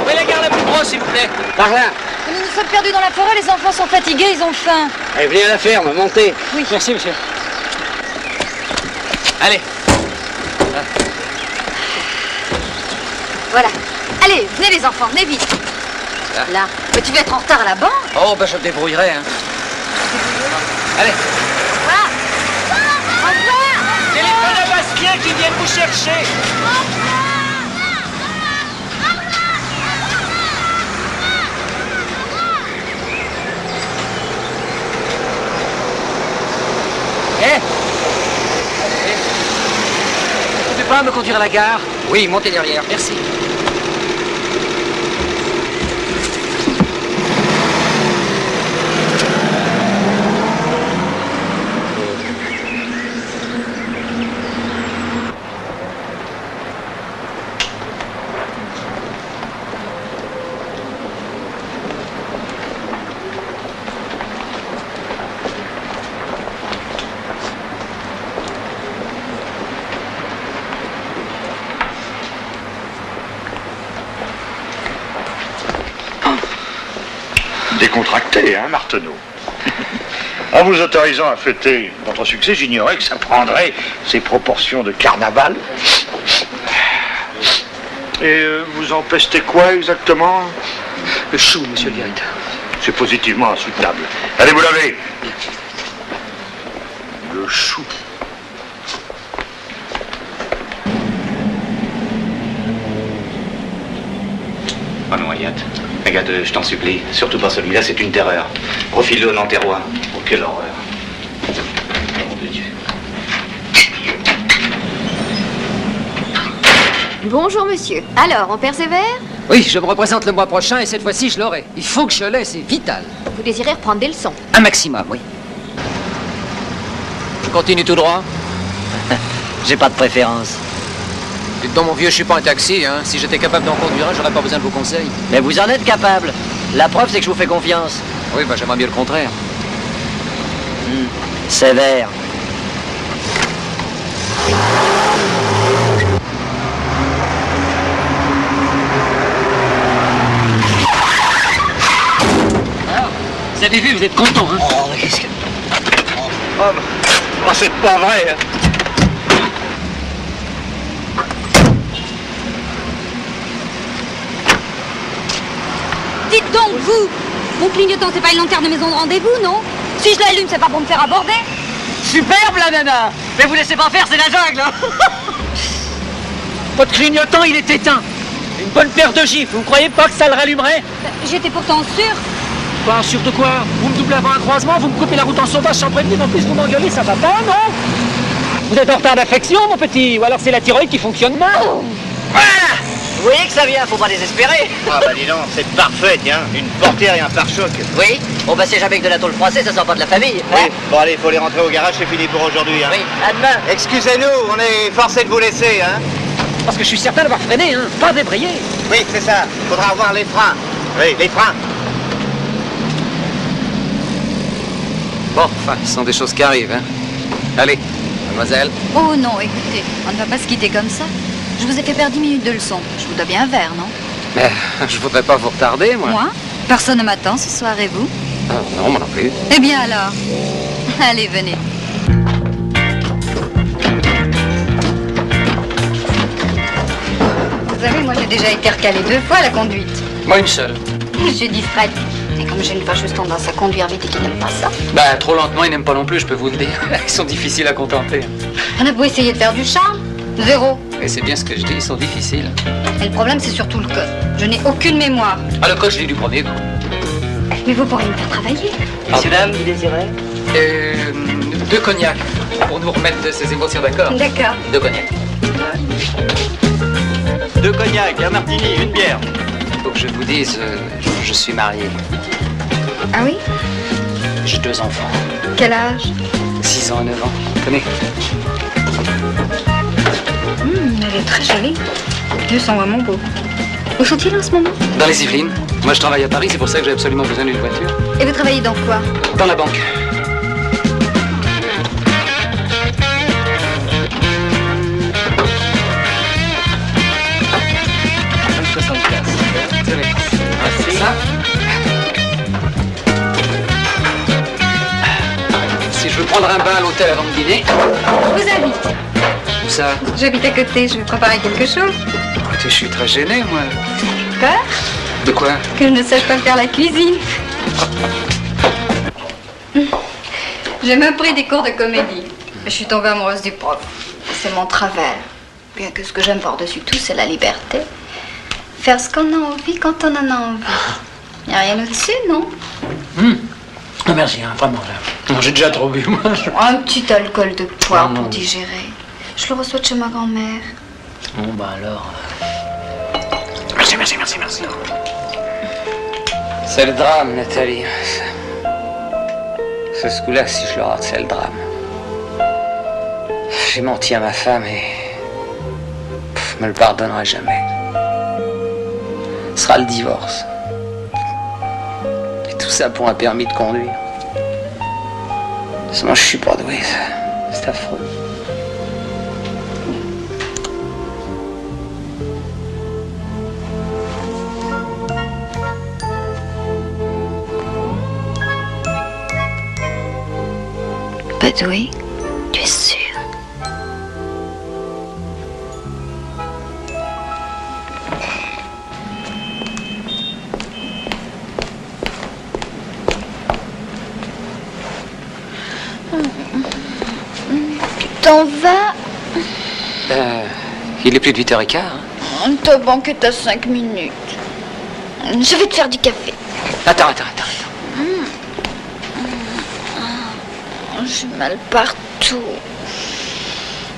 Où est la gare la plus proche, s'il vous plaît? Par là. Nous nous sommes perdus dans la forêt, les enfants sont fatigués, ils ont faim. Allez, venez à la ferme, montez. Oui. Merci, monsieur. Allez. Voilà. Allez, venez les enfants, venez vite. Là. Mais tu vas être en retard à la banque. Oh, ben je me débrouillerai, hein. Allez. Voilà. Bastien qui vienne vous chercher. Tu peux pas me conduire à la gare? Oui, montez derrière. Merci. Décontracté, hein, Marteneau? En vous autorisant à fêter votre succès, j'ignorais que ça prendrait ces proportions de carnaval. Et vous en pestez quoi exactement? Le chou, monsieur le directeur. C'est positivement insoutenable. Allez vous laver. Le chou. Oh non, Hayat. Regarde, je t'en supplie. Surtout pas celui-là, c'est une terreur. Profile-le au Nanterrois. Oh, quelle horreur. Nom de Dieu. Bonjour, monsieur. Alors, on persévère? Oui, je me représente le mois prochain et cette fois-ci, je l'aurai. Il faut que je l'ai, c'est vital. Vous désirez reprendre des leçons? Un maximum, oui. Je continue tout droit. J'ai pas de préférence. Dites donc, mon vieux, je suis pas un taxi, hein. Si j'étais capable d'en conduire un, j'aurais pas besoin de vos conseils. Mais vous en êtes capable. La preuve, c'est que je vous fais confiance. Oui, bah j'aimerais mieux le contraire. Sévère. Vous avez vu, vous êtes content, hein? Oh, mais qu'est-ce que... Oh, c'est pas vrai, hein. Dites donc, vous! Mon clignotant, c'est pas une lanterne de maison de rendez-vous, non? Si je l'allume, c'est pas pour me faire aborder? Superbe, la nana. Mais vous laissez pas faire, c'est la jungle, hein. Votre clignotant, il est éteint. Une bonne paire de gifles. Vous croyez pas que ça le rallumerait? J'étais pourtant sûre. Pas sûr de quoi? Vous me doublez avant un croisement, vous me coupez la route en sauvage sans prévenir, en plus vous m'engueulez, ça va pas, non? Vous êtes en retard d'affection, mon petit, ou alors c'est la thyroïde qui fonctionne mal. Voilà. Vous voyez que ça vient, faut pas désespérer. Ah bah dis donc, c'est parfait, tiens. Une portière et un pare-choc. Oui. Bon bah c'est jamais que de la tôle froissée, ça sort pas de la famille. Oui, bon allez, il faut les rentrer au garage, c'est fini pour aujourd'hui. Hein. Oui, à demain. Excusez-nous, on est forcé de vous laisser, hein. Parce que je suis certain d'avoir freiné, hein, pas débrayé. Oui, c'est ça. Faudra avoir les freins. Oui, les freins. Bon, enfin, ce sont des choses qui arrivent, hein. Allez, mademoiselle. Oh non, écoutez, on ne va pas se quitter comme ça. Je vous ai fait perdre 10 minutes de leçon. Je vous dois bien un verre, non? Mais je voudrais pas vous retarder, moi. Moi? Personne ne m'attend ce soir, et vous? Non, moi non plus. Eh bien alors, allez, venez. Vous savez, moi j'ai déjà été recalée 2 fois à la conduite. Moi, une seule. Je suis distraite. Et comme j'ai une fâcheuse tendance à conduire vite et qu'il n'aime pas ça, Bah, trop lentement, ils n'aiment pas non plus, je peux vous le dire. Ils sont difficiles à contenter. on a beau essayer de faire du charme. 0. Et c'est bien ce que je dis, ils sont difficiles. Et le problème, c'est surtout le code. Je n'ai aucune mémoire. Ah, le code, je l'ai du premier coup. Mais vous pourriez me faire travailler. Monsieur, dame, vous désirez? 2 cognacs, pour nous remettre de ces émotions, d'accord? D'accord. 2 cognacs. 2 cognacs, un martini, une bière. Faut que je vous dise, je suis marié. Ah oui? J'ai 2 enfants. Quel âge? 6 ans et 9 ans. Tenez. Elle est très jolie. Les 2 sont vraiment beaux. Où sont-ils en ce moment? Dans les Yvelines. Moi, je travaille à Paris, c'est pour ça que j'ai absolument besoin d'une voiture. Et vous travaillez dans quoi? Dans la banque. Ça. Si je veux prendre un bain à l'hôtel avant de dîner. Je vous invite. Où ça? J'habite à côté, je vais préparer quelque chose. Écoutez, je suis très gêné, moi. Peur De quoi? que je ne sache pas faire la cuisine. J'ai même pris des cours de comédie. Je suis tombée amoureuse du prof. c'est mon travers. Bien que ce que j'aime par-dessus tout, c'est la liberté. Faire ce qu'on a envie quand on en a envie. Y a rien au-dessus, non? Non, merci, hein, vraiment. Non, j'ai déjà trop bu, moi. Un petit alcool de poire Non, non. pour digérer. Je le reçois de chez ma grand-mère. Bon, bah alors... Merci. C'est le drame, Nathalie. Ce coup-là, si je le rate, c'est le drame. J'ai menti à ma femme et... me le pardonnerai jamais. Ce sera le divorce. Et tout ça pour un permis de conduire. Sinon, je suis pas doué. C'est affreux. Pas doué? Tu es sûr? Tu t'en vas? Il est plus de 8h15. Hein. T'as banqué t'as 5 minutes. Je vais te faire du café. Attends. J'ai mal partout.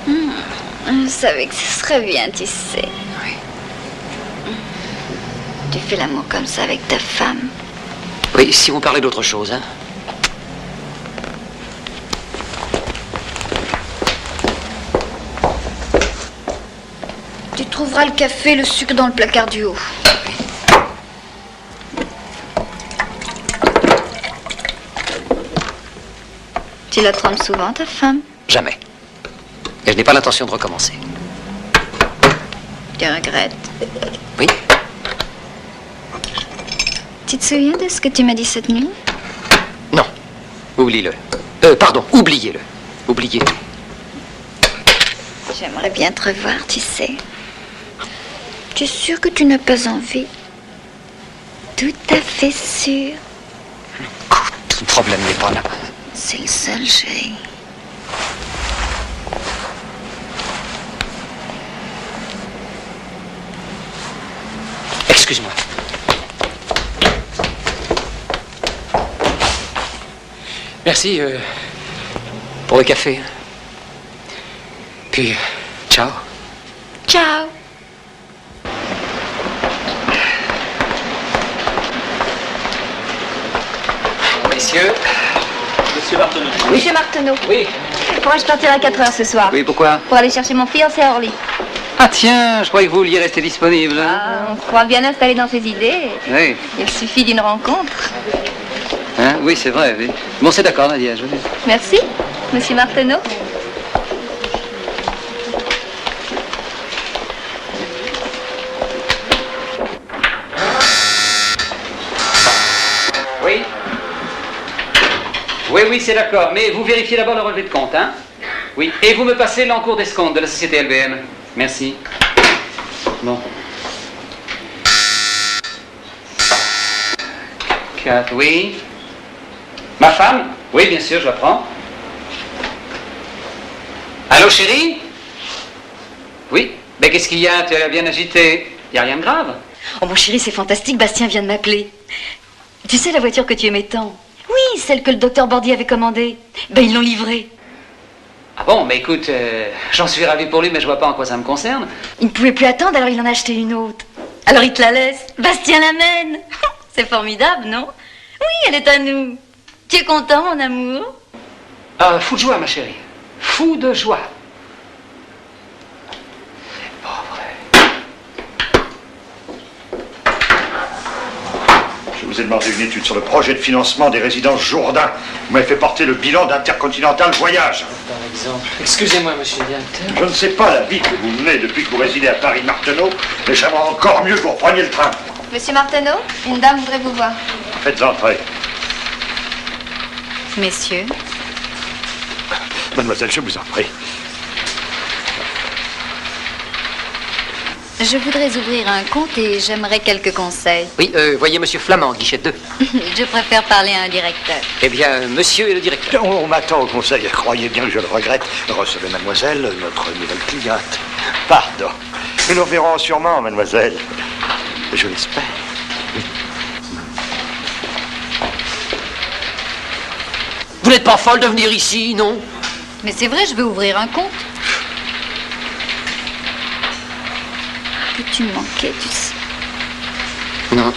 Je savais que ce serait bien, tu sais. Oui. Tu fais l'amour comme ça avec ta femme? Oui, si vous parlez d'autre chose, hein. Tu trouveras le café et le sucre dans le placard du haut. Tu la trompes souvent, ta femme? Jamais. Et je n'ai pas l'intention de recommencer. Tu regrettes? Oui. Tu te souviens de ce que tu m'as dit cette nuit? Non. Oublie-le. Pardon, oubliez-le. Oubliez tout. J'aimerais bien te revoir, tu sais. Tu es sûr que tu n'as pas envie? Tout à fait sûr. Tout le problème n'est pas là. C'est le seul, chérie. Excuse-moi. Merci pour le café. Puis, ciao. Ciao. Messieurs, Monsieur Marteneau. Monsieur Marteneau. Oui. Pourrais-je partir à 4h ce soir? Oui, pourquoi? Pour aller chercher mon fiancé à Orly. Ah tiens, je croyais que vous vouliez rester disponible. Ah, on se croit bien installé dans ses idées. Oui. Il suffit d'une rencontre. Hein? Oui, c'est vrai. Oui. Bon, c'est d'accord, Nadia. Je... Merci, Monsieur Marteneau. Oui. Oui, c'est d'accord. Mais vous vérifiez d'abord le relevé de compte, hein? Oui. Et vous me passez l'encours d'escompte de la société LBM. Merci. Bon. 4, oui. Ma femme? Oui, bien sûr, je la prends. Allô, chérie? Oui. Ben, qu'est-ce qu'il y a? Tu as l'air bien agité. Il n'y a rien de grave? Oh mon chéri, c'est fantastique, Bastien vient de m'appeler. Tu sais la voiture que tu aimais tant? Oui, celle que le docteur Bordy avait commandée. Ben ils l'ont livrée. Ah bon, mais écoute, j'en suis ravi pour lui, mais je vois pas en quoi ça me concerne. Il ne pouvait plus attendre, alors il en a acheté une autre. Alors il te la laisse. Bastien l'amène. C'est formidable, non? Oui, elle est à nous. Tu es content, mon amour? Fou de joie, ma chérie. Fou de joie. Je vous ai demandé une étude sur le projet de financement des résidences Jourdain. Vous m'avez fait porter le bilan d'Intercontinental Voyage. Par exemple. Excusez-moi, monsieur le directeur. Je ne sais pas la vie que vous menez depuis que vous résidez à Paris-Marteneau, mais j'aimerais encore mieux que vous repreniez le train. Monsieur Marteneau, une dame voudrait vous voir. Faites entrer. Messieurs. Mademoiselle, je vous en prie. Je voudrais ouvrir un compte et j'aimerais quelques conseils. Oui, voyez Monsieur Flamand, guichet 2. Je préfère parler à un directeur. Eh bien, monsieur est le directeur. On m'attend au conseil, croyez bien que je le regrette. Recevez mademoiselle, notre nouvelle cliente. Pardon. Nous nous verrons sûrement, mademoiselle. Je l'espère. Vous n'êtes pas folle de venir ici, non? Mais c'est vrai, je veux ouvrir un compte. Que tu me manquais, tu sais. Non.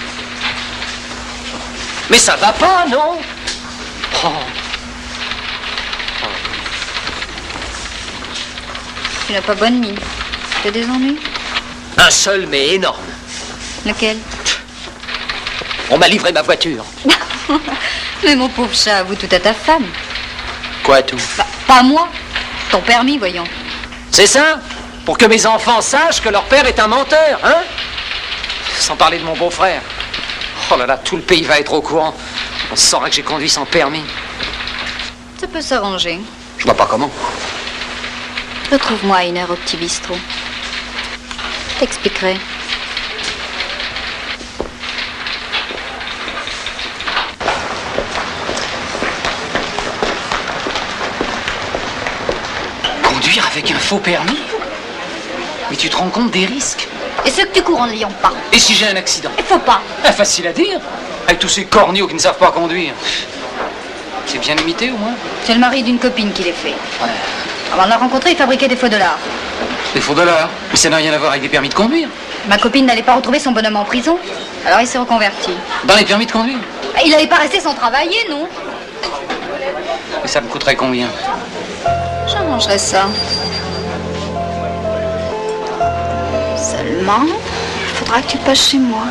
Mais ça va pas, non? Oh. Tu n'as pas bonne mine. Tu as des ennuis? Un seul, mais énorme. Lequel? On m'a livré ma voiture. Mais mon pauvre chat, avoue tout à ta femme. Quoi, tout? Bah, pas moi. Ton permis, voyons. C'est ça? Pour que mes enfants sachent que leur père est un menteur, hein? Sans parler de mon beau-frère. Oh là là, tout le pays va être au courant. On saura que j'ai conduit sans permis. Ça peut s'arranger. Je vois pas comment. Retrouve-moi à 1h au petit bistrot. Je t'expliquerai. Conduire avec un faux permis? Mais tu te rends compte des risques? Et ceux que tu cours en ne l'ayant pas? Et si j'ai un accident? Il faut pas. Ah, facile à dire. Avec tous ces corneaux qui ne savent pas conduire. C'est bien limité, au moins? C'est le mari d'une copine qui les fait. Ouais. Avant de la rencontrer, il fabriquait des faux dollars. Des faux dollars? Mais ça n'a rien à voir avec des permis de conduire. Ma copine n'allait pas retrouver son bonhomme en prison. Alors il s'est reconverti. Dans les permis de conduire? Il n'allait pas rester sans travailler, non? Et ça me coûterait combien? J'arrangerai ça. Seulement, il faudra que tu passes chez moi.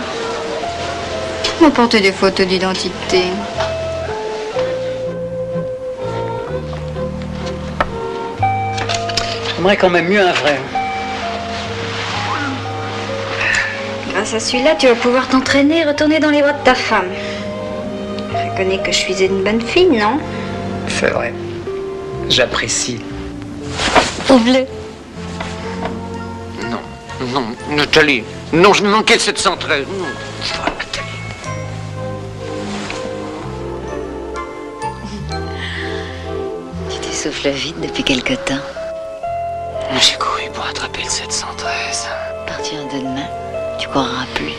M'apporter des photos d'identité. J'aimerais quand même mieux un vrai. Grâce à celui-là, tu vas pouvoir t'entraîner et retourner dans les bras de ta femme. Reconnais que je suis une bonne fille, non? C'est vrai. J'apprécie. Ouvre-le. Non, non, Nathalie. Non, je me manquais de cette centrale. Non. Tu t'essouffles vite depuis quelque temps. J'ai couru pour attraper le 713. À partir de demain, tu courras plus.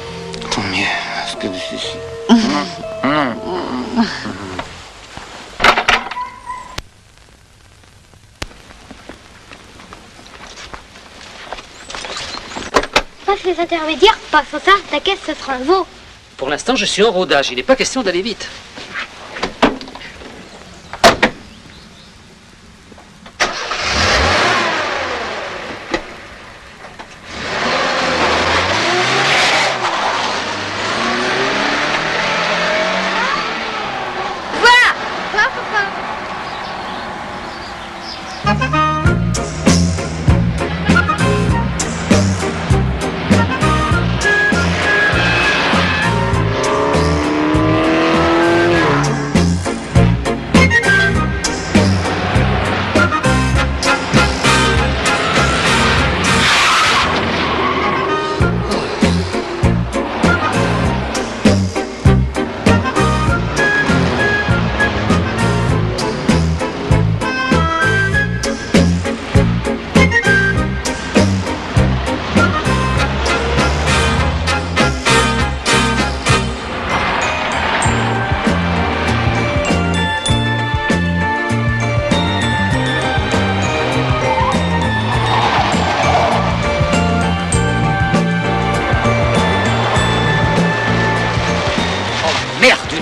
Tant mieux, parce que... Passe les intermédiaires, passe ça, ta caisse se fera un veau. Pour l'instant, je suis en rodage. Il n'est pas question d'aller vite.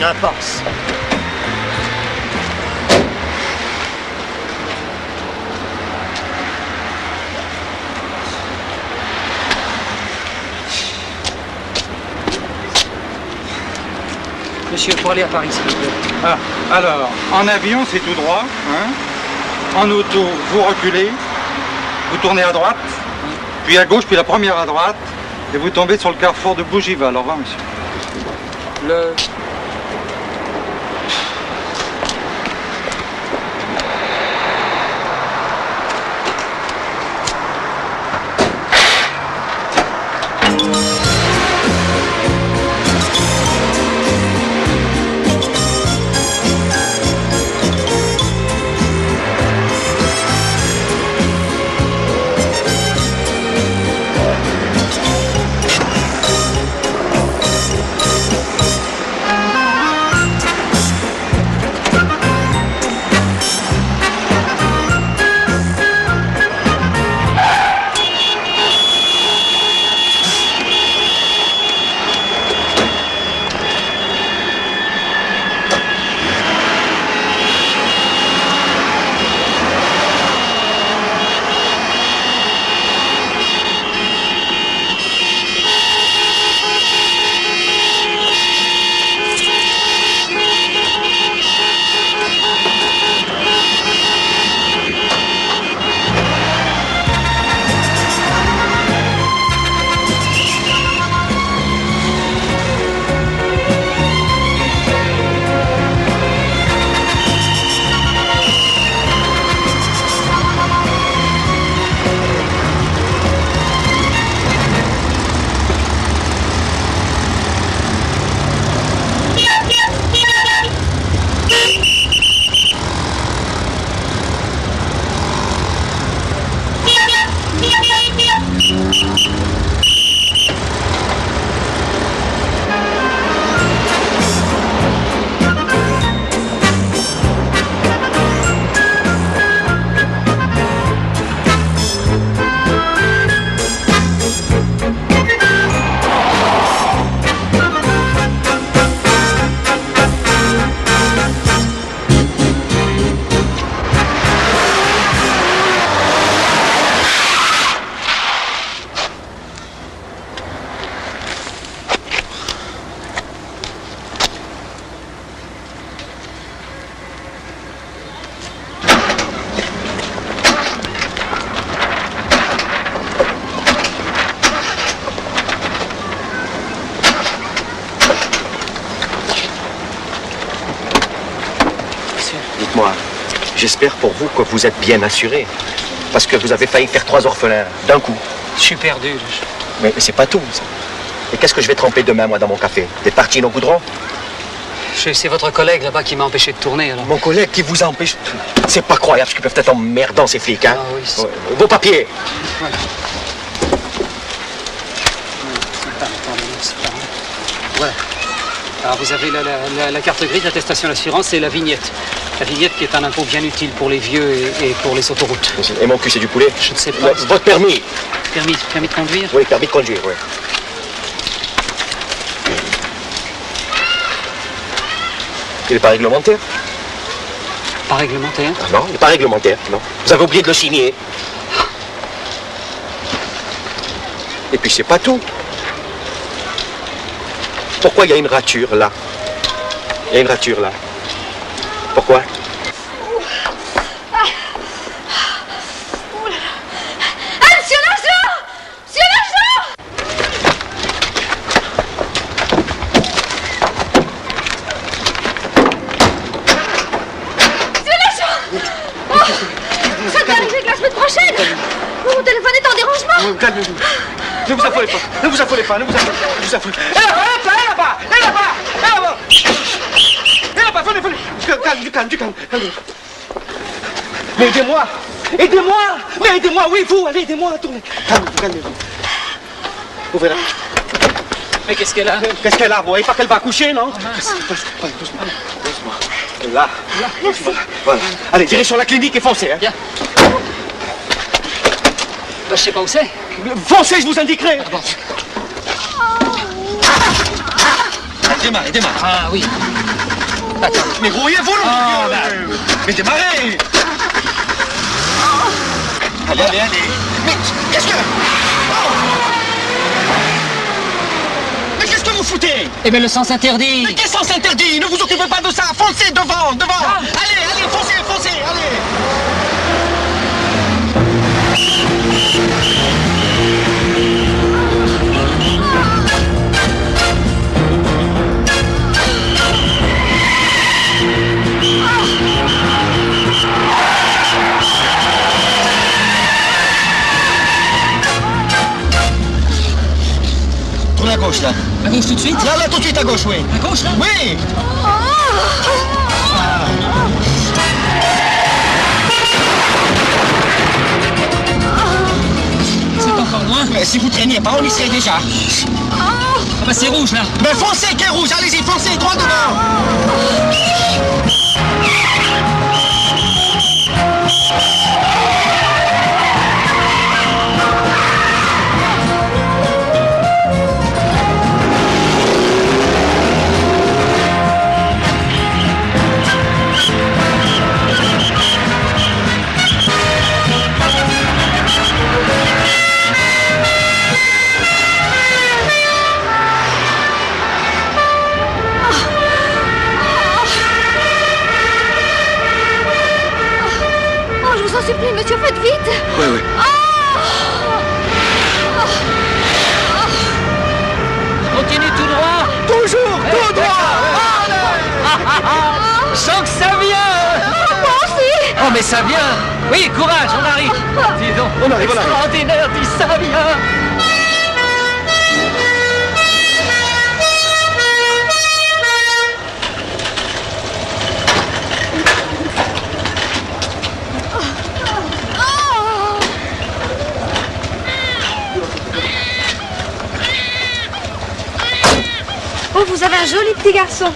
Impasse. Monsieur, pour aller à Paris, s'il vous plaît. Ah, alors, en avion, c'est tout droit. Hein. En auto, vous reculez, vous tournez à droite, puis à gauche, puis la première à droite, et vous tombez sur le carrefour de Bougival. Au revoir, monsieur. Le... Dites-moi, j'espère pour vous que vous êtes bien assuré. Parce que vous avez failli faire 3 orphelins d'un coup. Je suis perdu. Mais c'est pas tout. Ça. Et qu'est-ce que je vais tremper demain, moi, dans mon café? Des tartines au goudron? C'est votre collègue là-bas qui m'a empêché de tourner. Alors. Mon collègue qui vous empêche? C'est pas croyable, parce qu'ils peuvent être emmerdants, ces flics, hein? Ah oui, ouais. Vos papiers. Voilà. Voilà. Alors vous avez la carte grise, l'attestation d'assurance et la vignette. La vignette qui est un impôt bien utile pour les vieux et pour les autoroutes. Et mon cul, c'est du poulet? Je ne sais pas. Votre permis? Permis de conduire? Oui, permis de conduire, oui. Il n'est pas réglementaire? Pas réglementaire? Ah non, il n'est pas réglementaire, non. Vous avez oublié de le signer. Et puis c'est pas tout. Pourquoi il y a une rature là? Il y a une rature là. Pourquoi? Monsieur l'agent! Monsieur l'agent! Monsieur l'agent! Oh, ça doit arriver que la semaine prochaine! Mon téléphone est en dérangement! Calmez-vous. Ne vous affolez pas. Ne vous affolez pas. Ne vous affolez pas. Ne vous affolez pas. Elle là-bas! Elle là-bas! Elle là-bas! Elle là-bas! Venez, venez. Du calme. Mais aidez-moi! Aidez-moi! Mais aidez-moi, oui, vous, allez, aidez-moi à tourner. Calmez-vous. Ouvrez la. Mais qu'est-ce qu'elle a? Qu'est-ce qu'elle a? Vous voyez pas qu'elle va accoucher, non? Doucement. Là. Voilà. Allez, direction la clinique et foncez. Hein. Bien. Bah, je sais pas où c'est. Foncez, je vous indiquerai. Démarrez. Ah oui. Attends. Mais grouillez-vous, mais démarrez. Allez. Mais qu'est-ce que... Mais qu'est-ce que vous foutez? Eh bien, le sens interdit. Mais quel sens interdit? Ne vous occupez pas de ça. Foncez devant. Ah. Allez, foncez, allez. Tournez à gauche, là. À gauche tout de suite? Là, tout de suite à gauche, oui. À gauche, là? Oui. C'est encore loin? Mais si vous traîniez pas, on y serait déjà. Ah bah c'est rouge, là. Mais foncez, qu'est rouge, allez-y, foncez, droit devant. Je vous en supplie, monsieur, faites vite! Oui. Continue tout droit. Toujours, tout droit. Je sens que ça vient. Moi aussi! Oh, mais ça vient. Oui, courage, on arrive. Dis donc, On arrive. extraordinaire, dis ça vient. Oh, vous avez un joli petit garçon.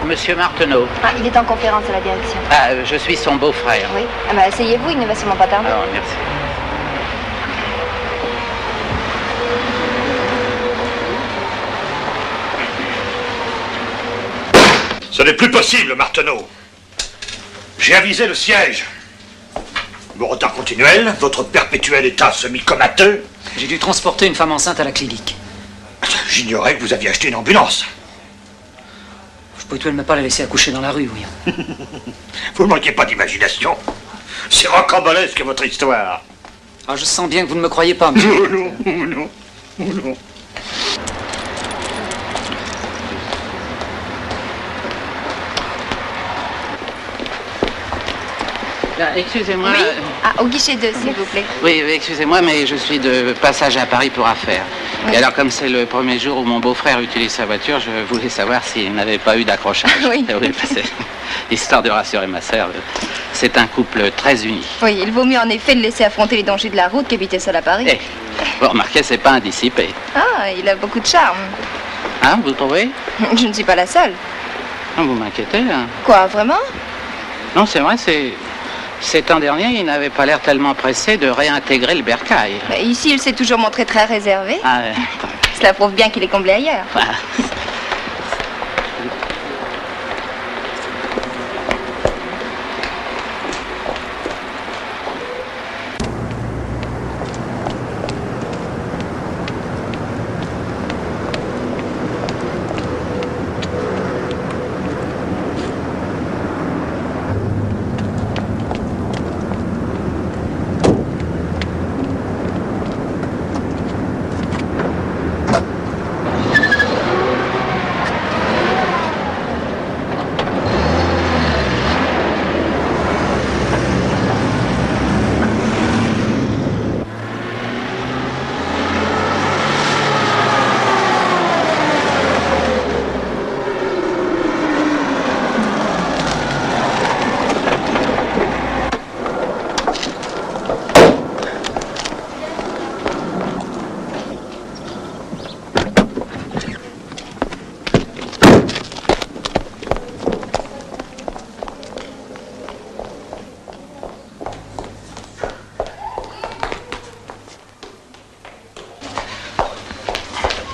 Monsieur Marteneau. Ah, il est en conférence à la direction. Ah, je suis son beau-frère. Oui. Ah bah, asseyez-vous, il ne va sûrement pas tarder. Alors, merci. Ce n'est plus possible, Marteneau. J'ai avisé le siège. Vos retards continuels, votre perpétuel état semi-comateux. J'ai dû transporter une femme enceinte à la clinique. J'ignorais que vous aviez acheté une ambulance. Je pouvais tout de même pas la laisser accoucher dans la rue, oui. Vous ne manquez pas d'imagination. C'est rocambolesque, votre histoire. Ah, je sens bien que vous ne me croyez pas, monsieur. Non. Excusez-moi. Oui. Ah, au guichet 2, s'il vous plaît. Oui, excusez-moi, mais je suis de passage à Paris pour affaires. Oui. Et alors, comme c'est le premier jour où mon beau-frère utilise sa voiture, je voulais savoir s'il n'avait pas eu d'accrochage. Oui. Oui, c'est histoire de rassurer ma sœur. C'est un couple très uni. Oui, il vaut mieux en effet le laisser affronter les dangers de la route qu'habiter seul à Paris. Eh, vous remarquez, c'est pas un dissipé. Ah, il a beaucoup de charme. Hein, vous trouvez? Je ne suis pas la seule. Ah, vous m'inquiétez, hein. Quoi, vraiment? Non, c'est vrai, cet an dernier, il n'avait pas l'air tellement pressé de réintégrer le bercail. Bah, ici, il s'est toujours montré très réservé. Ah, Cela prouve bien qu'il est comblé ailleurs.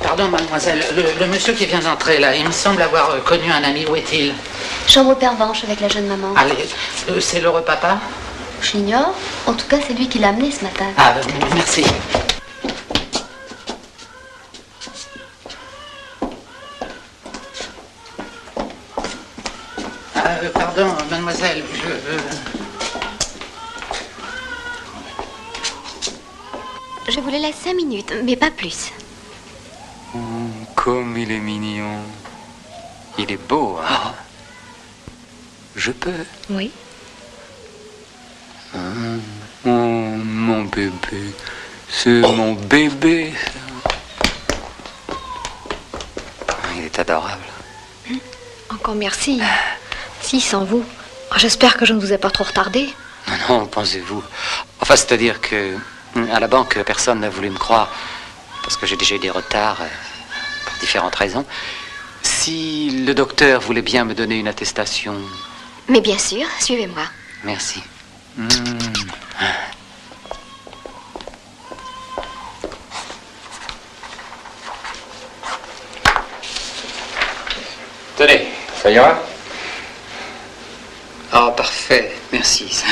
Pardon, mademoiselle, le monsieur qui vient d'entrer là, il me semble avoir connu un ami. Où est-il? Chambre pervenche avec la jeune maman. Allez, c'est l'heureux papa? J'ignore. En tout cas, c'est lui qui l'a amené ce matin. Ah, merci. Pardon, mademoiselle, Je vous le laisse 5 minutes, mais pas plus. Comme il est mignon. Il est beau, hein? Je peux? Oui. Oh, mon bébé. C'est mon bébé. Il est adorable. Encore merci. Si, sans vous. J'espère que je ne vous ai pas trop retardé. Non, pensez-vous. Enfin, c'est-à-dire que à la banque, personne n'a voulu me croire parce que j'ai déjà eu des retards pour différentes raisons. Si le docteur voulait bien me donner une attestation... Mais bien sûr, suivez-moi. Merci. Tenez, ça ira? Ah, parfait, merci.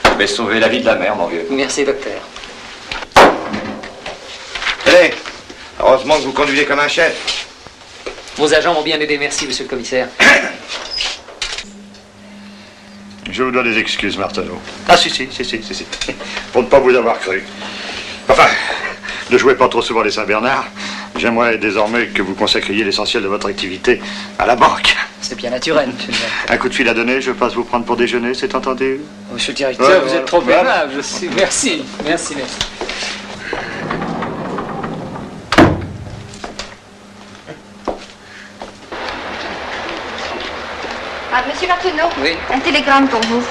Vous avez sauvé la vie de la mère, mon vieux. Merci, docteur. Allez, heureusement que vous conduisez comme un chef. Vos agents m'ont bien aidé, merci, monsieur le commissaire. Je vous dois des excuses, Martineau. Ah, si. Pour ne pas vous avoir cru. Enfin, ne jouez pas trop souvent les Saint-Bernard. J'aimerais désormais que vous consacriez l'essentiel de votre activité à la banque. C'est bien naturel, monsieur le directeur. Un coup de fil à donner, je passe vous prendre pour déjeuner, c'est entendu? Monsieur le directeur, Ouais, vous êtes trop aimable, je sais. Merci. Ah, monsieur Martineau. Oui. Un télégramme pour vous.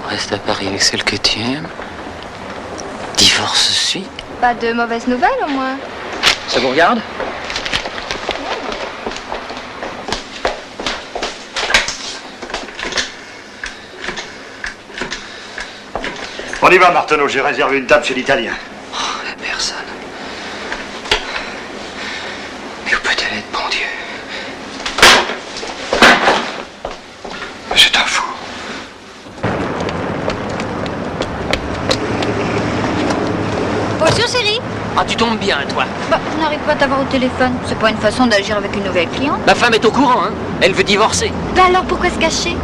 Reste à Paris avec celle que tu aimes. Divorce suite. Pas de mauvaises nouvelles, au moins. Ça vous regarde? On y va, Martineau, j'ai réservé une table chez l'Italien. Oh, la personne. Mais où peut-elle être, bon Dieu? C'est un fou. Bonjour, chérie. Ah, tu tombes bien, toi. Bah, on n'arrive pas à t'avoir au téléphone. C'est pas une façon d'agir avec une nouvelle cliente. Ma femme est au courant, hein. Elle veut divorcer. Bah alors, pourquoi se cacher?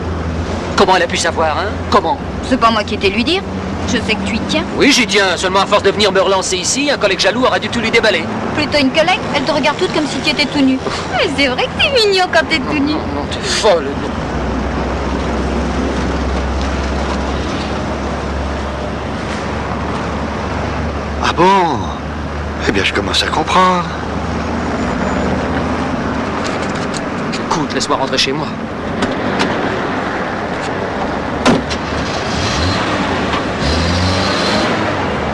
Comment elle a pu savoir, hein? Comment? C'est pas moi qui ai été lui dire. Je sais que tu y tiens. Oui, j'y tiens. Seulement à force de venir me relancer ici, un collègue jaloux aura dû tout lui déballer. Plutôt une collègue, elle te regarde toute comme si tu étais tout nu. Mais c'est vrai que t'es mignon quand t'es tout nu. Non, t'es folle. Ah bon? Eh bien, je commence à comprendre. Écoute, laisse-moi rentrer chez moi.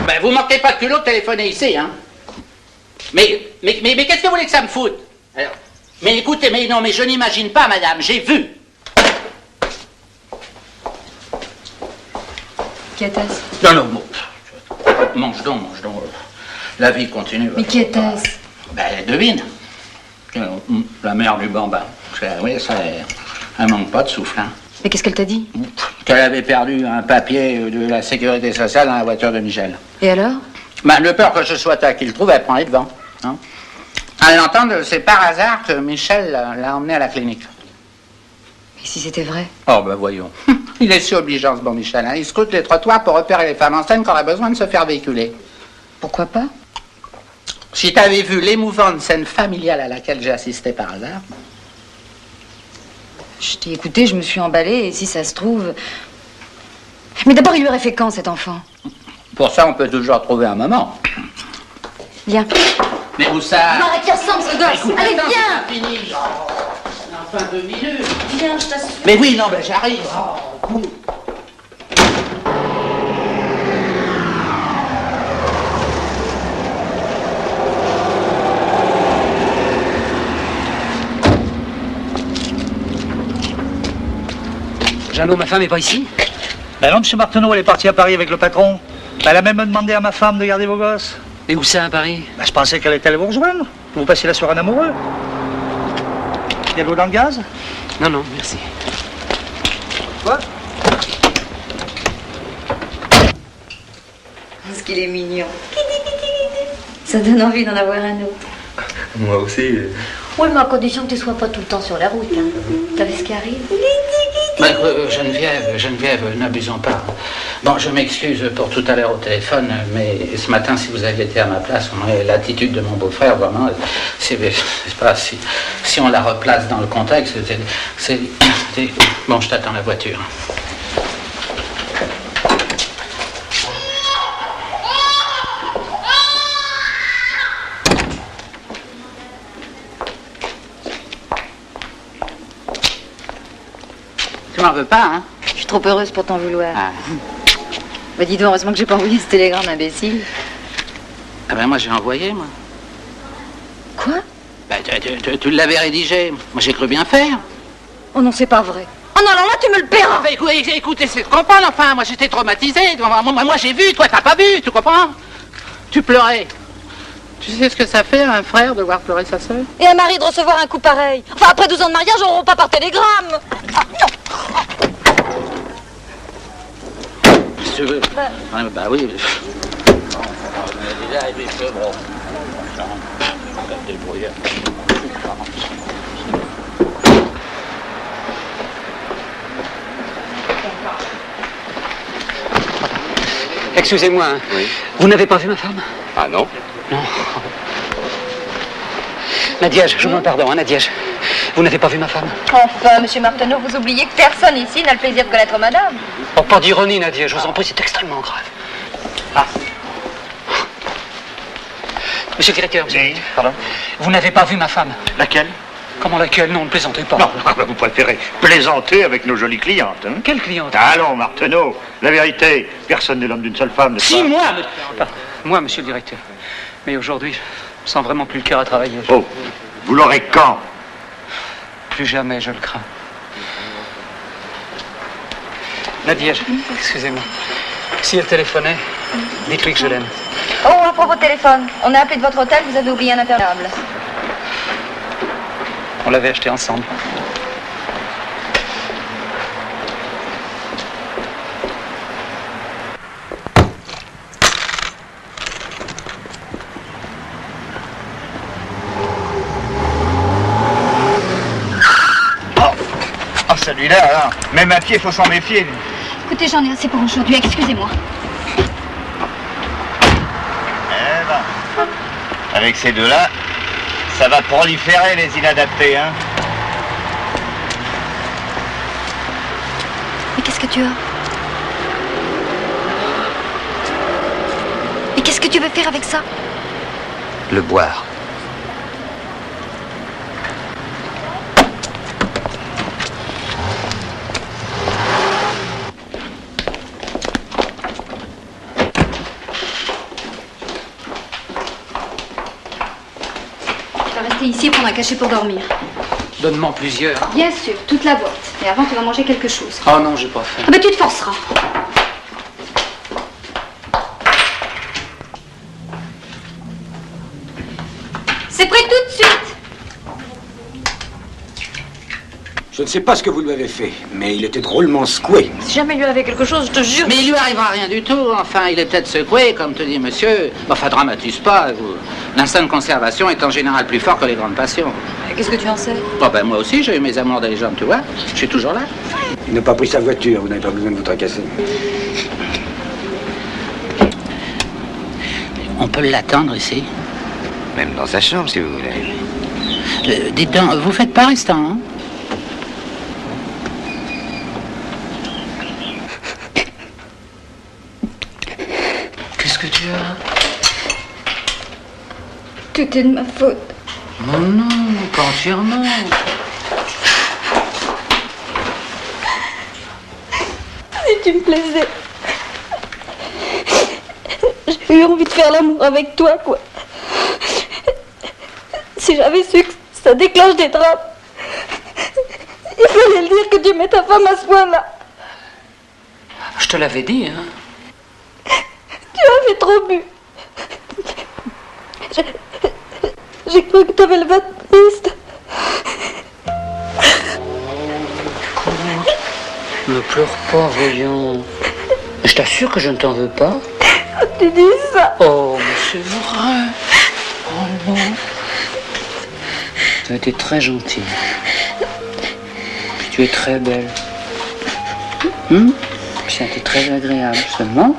Ben, vous manquez pas de culot de téléphoner ici, hein? Mais qu'est-ce que vous voulez que ça me foute? Alors, mais écoutez, mais non, mais je n'imagine pas, madame, j'ai vu. Qui était-ce? Non, bon. Mange donc. La vie continue. Mais qui était-ce? Ben, devine. La mère du bambin. Oui, ça, elle manque pas de souffle, hein. Mais qu'est-ce qu'elle t'a dit? Qu'elle avait perdu un papier de la sécurité sociale dans la voiture de Michel. Et alors? Ben, de peur que ce soit à qui le trouve, elle prend les devants. Hein. À l'entendre, c'est par hasard que Michel l'a emmené à la clinique. Et si c'était vrai? Oh, ben voyons. Il est si obligeant, ce bon Michel. Hein. Il scrute les trottoirs pour repérer les femmes enceintes quand on a besoin de se faire véhiculer. Pourquoi pas? Si t'avais vu l'émouvante scène familiale à laquelle j'ai assisté par hasard... Je t'ai écouté, je me suis emballée, et si ça se trouve... Mais d'abord, il lui aurait fait quand, cet enfant? Pour ça, on peut toujours trouver un moment. Viens. Mais où ça? Arrête, qu'il ressemble, ce gosse. Écoute, Allez, attends, viens. c'est pas fini. Enfin, 2 minutes. Viens, je t'assure. Mais oui, non, ben j'arrive. Oh, cool. Jeannot, ma femme est pas ici? Ben non, monsieur Martineau, elle est partie à Paris avec le patron. Elle a même demandé à ma femme de garder vos gosses. Et où ça, à Paris? Ben, je pensais qu'elle était allée vous rejoindre. Vous passiez la soirée en amoureux. Il y a de l'eau dans le gaz? Non, merci. Quoi? Parce qu'il est mignon. Ça donne envie d'en avoir un autre. Moi aussi. Oui, mais à condition que tu sois pas tout le temps sur la route. Hein. T'as vu ce qui arrive? Ben, Geneviève, n'abusons pas. Bon, je m'excuse pour tout à l'heure au téléphone, mais ce matin, si vous aviez été à ma place, on aurait l'attitude de mon beau-frère, vraiment, c'est pas si on la replace dans le contexte, c'est... Bon, je t'attends la voiture. Tu m'en veux pas, hein? Je suis trop heureuse pour t'en vouloir. Ah. Bah dis donc, heureusement que j'ai pas envoyé ce télégramme imbécile. Ah ben moi j'ai envoyé, moi. Quoi? Ben tu l'avais rédigé. Moi j'ai cru bien faire. Oh non, c'est pas vrai. Oh non, alors là tu me le paieras. Ben, écoutez, c'est de comprendre, enfin, moi j'étais traumatisé. Moi j'ai vu, toi t'as pas vu, tu comprends? Tu pleurais. Tu sais ce que ça fait un frère de voir pleurer sa sœur? Et un mari de recevoir un coup pareil. Enfin, après 12 ans de mariage, on rompt pas par télégramme. Ah, non. Si tu veux. Bah oui. Excusez-moi, hein. Oui. Vous n'avez pas vu ma femme? Ah non? Non. Nadiège, je vous demande pardon, hein, Nadiège. Vous n'avez pas vu ma femme? Enfin, monsieur Martineau, vous oubliez que personne ici n'a le plaisir de connaître madame. Oh, pas d'ironie, Nadiège, je vous en prie, c'est extrêmement grave. Ah. Monsieur le directeur, Pardon? vous n'avez pas vu ma femme? Laquelle? Comment laquelle? Non, ne plaisantez pas. Non, vous préférez plaisanter avec nos jolies clientes. Hein? Quelle cliente? Allons, Martineau, la vérité, personne n'est l'homme d'une seule femme, n'est-ce Si, pas? moi, monsieur le directeur. Mais aujourd'hui, je sens vraiment plus le cœur à travailler. Oh, vous l'aurez quand? Plus jamais, je le crains. Nadiège, excusez-moi. Si elle téléphonait, dites-lui que je l'aime. Oh, à propos de téléphone, on a appelé de votre hôtel, vous avez oublié un imperméable. On l'avait acheté ensemble. celui-là, alors. Même à pied, faut s'en méfier. Lui. Écoutez, j'en ai assez pour aujourd'hui, excusez-moi. Eh ben, avec ces deux-là, ça va proliférer les inadaptés, hein. Mais qu'est-ce que tu as? Et qu'est-ce que tu veux faire avec ça? Le boire. Tu vas rester ici et prendre un cachet pour dormir. Donne-moi plusieurs. Bien sûr, toute la boîte. Mais avant, tu vas manger quelque chose. Oh non, j'ai pas faim. Ah ben, tu te forceras. C'est prêt tout de suite. Je ne sais pas ce que vous lui avez fait, mais il était drôlement secoué. Si jamais il lui avait quelque chose, je te jure. Mais il lui arrivera rien du tout. Enfin, il est peut-être secoué, comme te dit monsieur. Enfin, dramatise pas. L'instinct de conservation est en général plus fort que les grandes passions. Qu'est-ce que tu en sais? Oh ben moi aussi, j'ai eu mes amours des jambes, tu vois. Je suis toujours là. Il n'a pas pris sa voiture, vous n'avez pas besoin de vous tracasser. On peut l'attendre ici. Même dans sa chambre, si vous voulez. Dites donc, vous faites pas restant, hein? Qu'est-ce que tu as? Tout est de ma faute. Non, non, pas entièrement. Si tu me plaisais. J'ai eu envie de faire l'amour avec toi, quoi. Si j'avais su que ça déclenche des drames, il fallait le dire que tu mets ta femme à ce point-là. Je te l'avais dit, hein. Tu avais trop bu. J'ai cru que t'avais le Baptiste. Ne pleure pas, voyons. Je t'assure que je ne t'en veux pas. Tu dis ça. Oh, mais c'est vrai. Oh non. Tu as été très gentille. Puis tu es très belle. Puis ça a été très agréable. Seulement,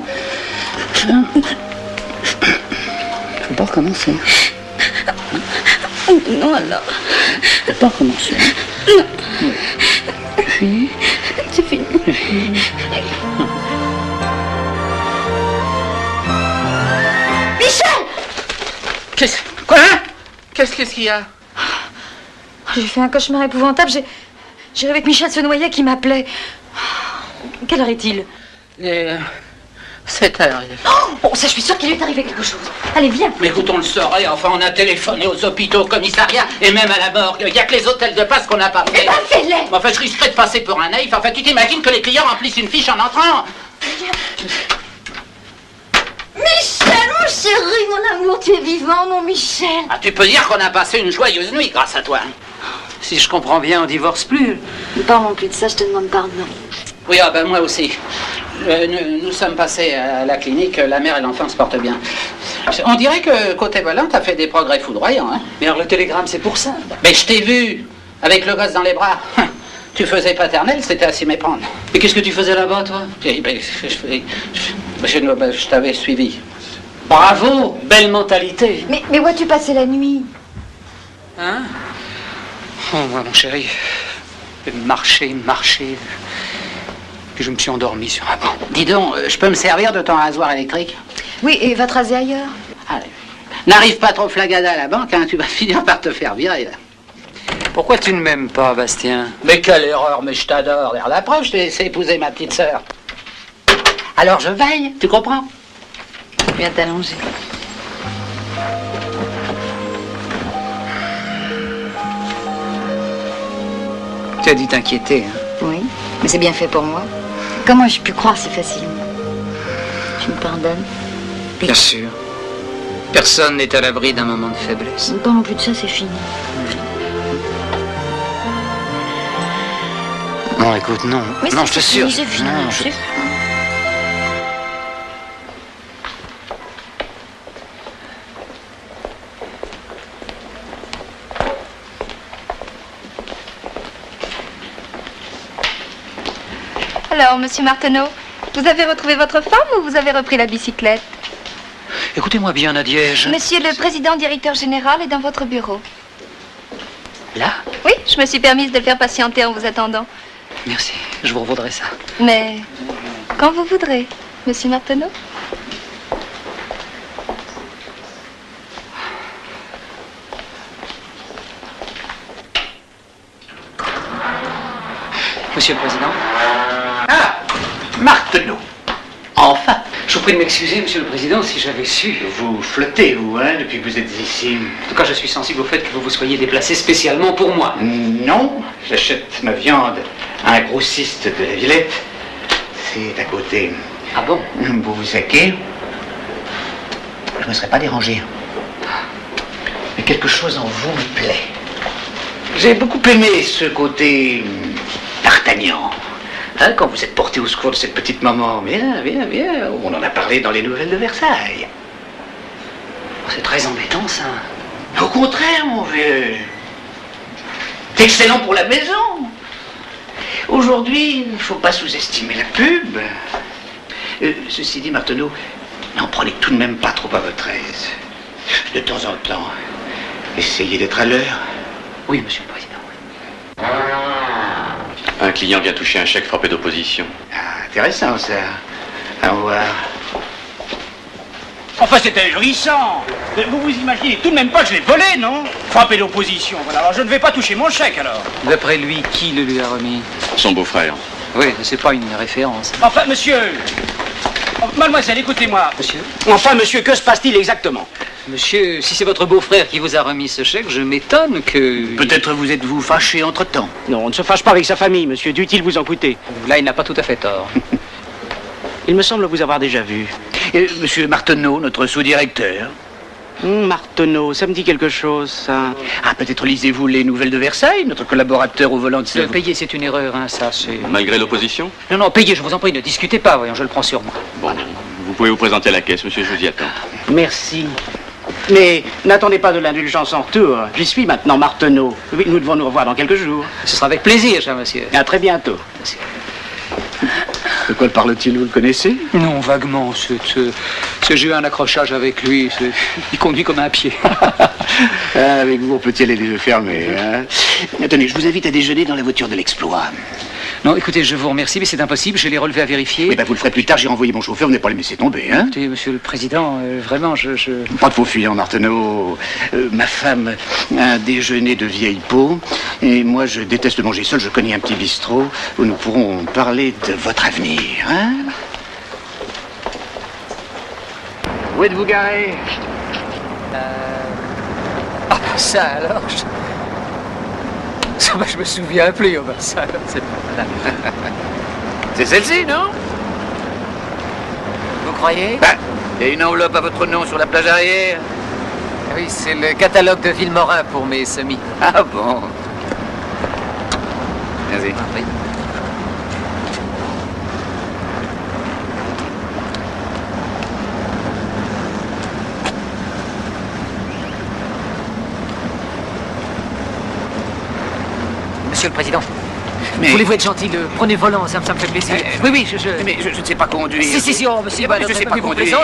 faut pas recommencer. Non, alors. Faut pas recommencer. Non. C'est fini. C'est fini. C'est fini. Michel! Quoi? Qu'est-ce qu'il y a? J'ai fait un cauchemar épouvantable. J'ai rêvé que Michel se noyait qui m'appelait. Quelle heure est-il? 7 heures. Oh, ça, je suis sûre qu'il lui est arrivé quelque chose. Allez, viens. Mais écoute, on le saurait. Enfin, on a téléphoné aux hôpitaux, au commissariat et même à la morgue. Il n'y a que les hôtels de passe qu'on n'a pas fait. Eh ben, fais-les. Enfin, je risquerais de passer pour un naïf. Enfin, tu t'imagines que les clients remplissent une fiche en entrant? Michel, mon chéri, mon amour, tu es vivant, mon Michel. Ah, tu peux dire qu'on a passé une joyeuse nuit grâce à toi. Si je comprends bien, on divorce plus. Ne parlons plus de ça, je te demande pardon. Oui, ah ben moi aussi. Nous sommes passés à la clinique, la mère et l'enfant se portent bien. On dirait que côté volant, t'as fait des progrès foudroyants, hein. Mais alors le télégramme, c'est pour ça. Mais je t'ai vu, avec le gosse dans les bras. Tu faisais paternelle, c'était à s'y méprendre. Et qu'est-ce que tu faisais là-bas, toi? Je t'avais suivi. Bravo, belle mentalité. Mais où as-tu passé la nuit? Hein? Oh, moi, mon chéri, marcher. Puis je me suis endormi sur un banc. Dis donc, je peux me servir de ton rasoir électrique? Oui, et va te raser ailleurs. Allez. N'arrive pas trop flagada à la banque, hein, tu vas finir par te faire virer, là. Pourquoi tu ne m'aimes pas, Bastien? Mais quelle erreur, mais je t'adore. Regarde, la preuve, je t'ai laissé épouser ma petite sœur. Alors je veille, tu comprends? Viens t'allonger. Tu as dû t'inquiéter, hein? Oui, mais c'est bien fait pour moi. Comment ai-je pu croire si facilement? Tu me pardonnes? Bien sûr. Personne n'est à l'abri d'un moment de faiblesse. Ne parlons plus de ça, c'est fini. Non, écoute, non. Mais non, je te fini, sûr. c'est fini, Non, c'est fini. Alors, monsieur Martineau, vous avez retrouvé votre femme ou vous avez repris la bicyclette? Écoutez-moi bien, Nadiège. Monsieur le président directeur général est dans votre bureau. Là? Oui, je me suis permise de le faire patienter en vous attendant. Merci, je vous revaudrai ça. Mais quand vous voudrez, monsieur Martineau. Monsieur le Président. Ah, Martineau. Enfin. Je vous prie de m'excuser, Monsieur le Président, si j'avais su. Vous flottez, vous, hein, depuis que vous êtes ici. En tout cas, je suis sensible au fait que vous vous soyez déplacé spécialement pour moi. Non, j'achète ma viande à un grossiste de la Villette. C'est à côté. Ah bon? Beauvaisis. Je ne me serais pas dérangé. Mais quelque chose en vous me plaît. J'ai beaucoup aimé ce côté d'Artagnan. Hein, quand vous êtes porté au secours de cette petite maman. Bien, bien, bien. On en a parlé dans les nouvelles de Versailles. Oh, c'est très embêtant, ça. Au contraire, mon vieux. C'est excellent pour la maison. Aujourd'hui, il ne faut pas sous-estimer la pub. Ceci dit, Martineau, n'en prenez tout de même pas trop à votre aise. De temps en temps, essayez d'être à l'heure. Oui, monsieur le Président. Un client vient toucher un chèque frappé d'opposition. Ah, intéressant, ça. À voir. Enfin, c'est ahurissant. Vous vous imaginez tout de même pas que je l'ai volé, non? Frappé d'opposition. Voilà, alors je ne vais pas toucher mon chèque, alors. D'après lui, qui le lui a remis? Son beau-frère. Oui, c'est pas une référence. Enfin, monsieur... Oh, mademoiselle, écoutez-moi. Monsieur? Enfin, monsieur, que se passe-t-il exactement? Monsieur, si c'est votre beau-frère qui vous a remis ce chèque, je m'étonne que... Peut-être vous êtes-vous fâché entre-temps. Non, on ne se fâche pas avec sa famille, monsieur. Dût-il vous en coûter? Là, il n'a pas tout à fait tort. Il me semble vous avoir déjà vu. Monsieur Martineau, notre sous-directeur. Martineau, ça me dit quelque chose, ça. Ah, peut-être lisez-vous les nouvelles de Versailles, notre collaborateur au volant de ce... Payer, c'est une erreur, hein, ça, c'est... Malgré l'opposition? Non, non, payez, je vous en prie, ne discutez pas, voyons, je le prends sur moi. Bon, vous pouvez vous présenter à la caisse, monsieur, je vous y attends. Merci. Mais n'attendez pas de l'indulgence en retour. J'y suis maintenant, Martineau. Oui, nous devons nous revoir dans quelques jours. Ce sera avec plaisir, cher monsieur. À très bientôt. Merci. De quoi parle-t-il, vous le connaissez? Non, vaguement, j'ai eu un accrochage avec lui, il conduit comme un pied. Ah, avec vous, on peut y aller les yeux fermés, hein? Attendez, je vous invite à déjeuner dans la voiture de l'exploit. Non, écoutez, je vous remercie, mais c'est impossible, j'ai les relevés à vérifier. Oui, ben vous le ferez plus tard, j'ai renvoyé mon chauffeur, vous n'allez pas le laisser tomber, hein? Écoutez, monsieur le Président, vraiment, Pas de faux fuyants, Martineau. Ma femme a un déjeuner de vieille peau, et moi, je déteste manger seul, je connais un petit bistrot où nous pourrons parler de votre avenir, hein? Où êtes-vous garé? Ah, ça alors, ça, je me souviens plus, oh, ben, ça, c'est... C'est celle-ci, non? Vous croyez? Ben, il y a une enveloppe à votre nom sur la plage arrière. Oui, c'est le catalogue de Villemorin pour mes semis. Ah bon? Vas-y. Oui. Monsieur le Président, voulez-vous être gentil, prenez le volant, ça me fait plaisir. Oui, Mais je ne sais pas conduire. Si, oh, monsieur, je ne sais pas conduire.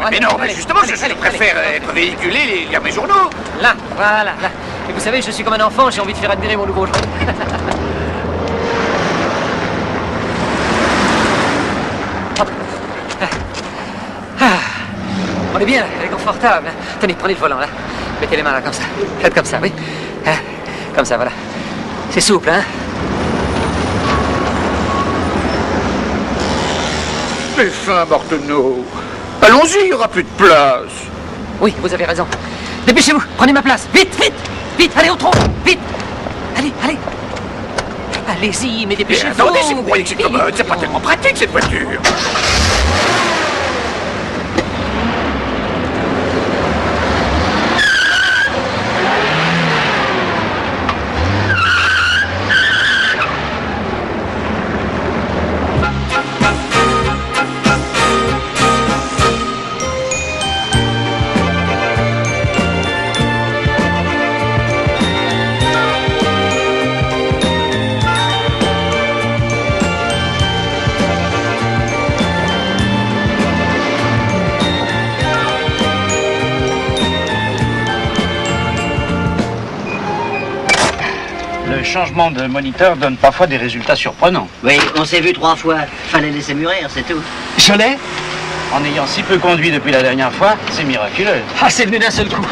Mais non, mais justement, je préfère être véhiculé, lire mes journaux. Là, voilà, là. Et vous savez, je suis comme un enfant, j'ai envie de faire admirer mon nouveau jouet. On est bien, là, elle est confortable. Tenez, prenez le volant, là. Mettez les mains là, comme ça. Faites comme ça, oui. Comme ça, voilà. C'est souple, hein? Mais fin, Martineau. Allons-y, il n'y aura plus de place. Oui, vous avez raison. Dépêchez-vous, prenez ma place. Vite, vite, vite, allez au tronc, vite. Allez. Allez-y, mais dépêchez-vous. Attendez, si vous croyez que c'est commode, c'est pas tellement pratique, cette voiture. Le changement de moniteur donne parfois des résultats surprenants. Oui, on s'est vu 3 fois. Fallait laisser mûrir, c'est tout. Je l'ai. En ayant si peu conduit depuis la dernière fois, c'est miraculeux. Ah, c'est venu d'un seul coup.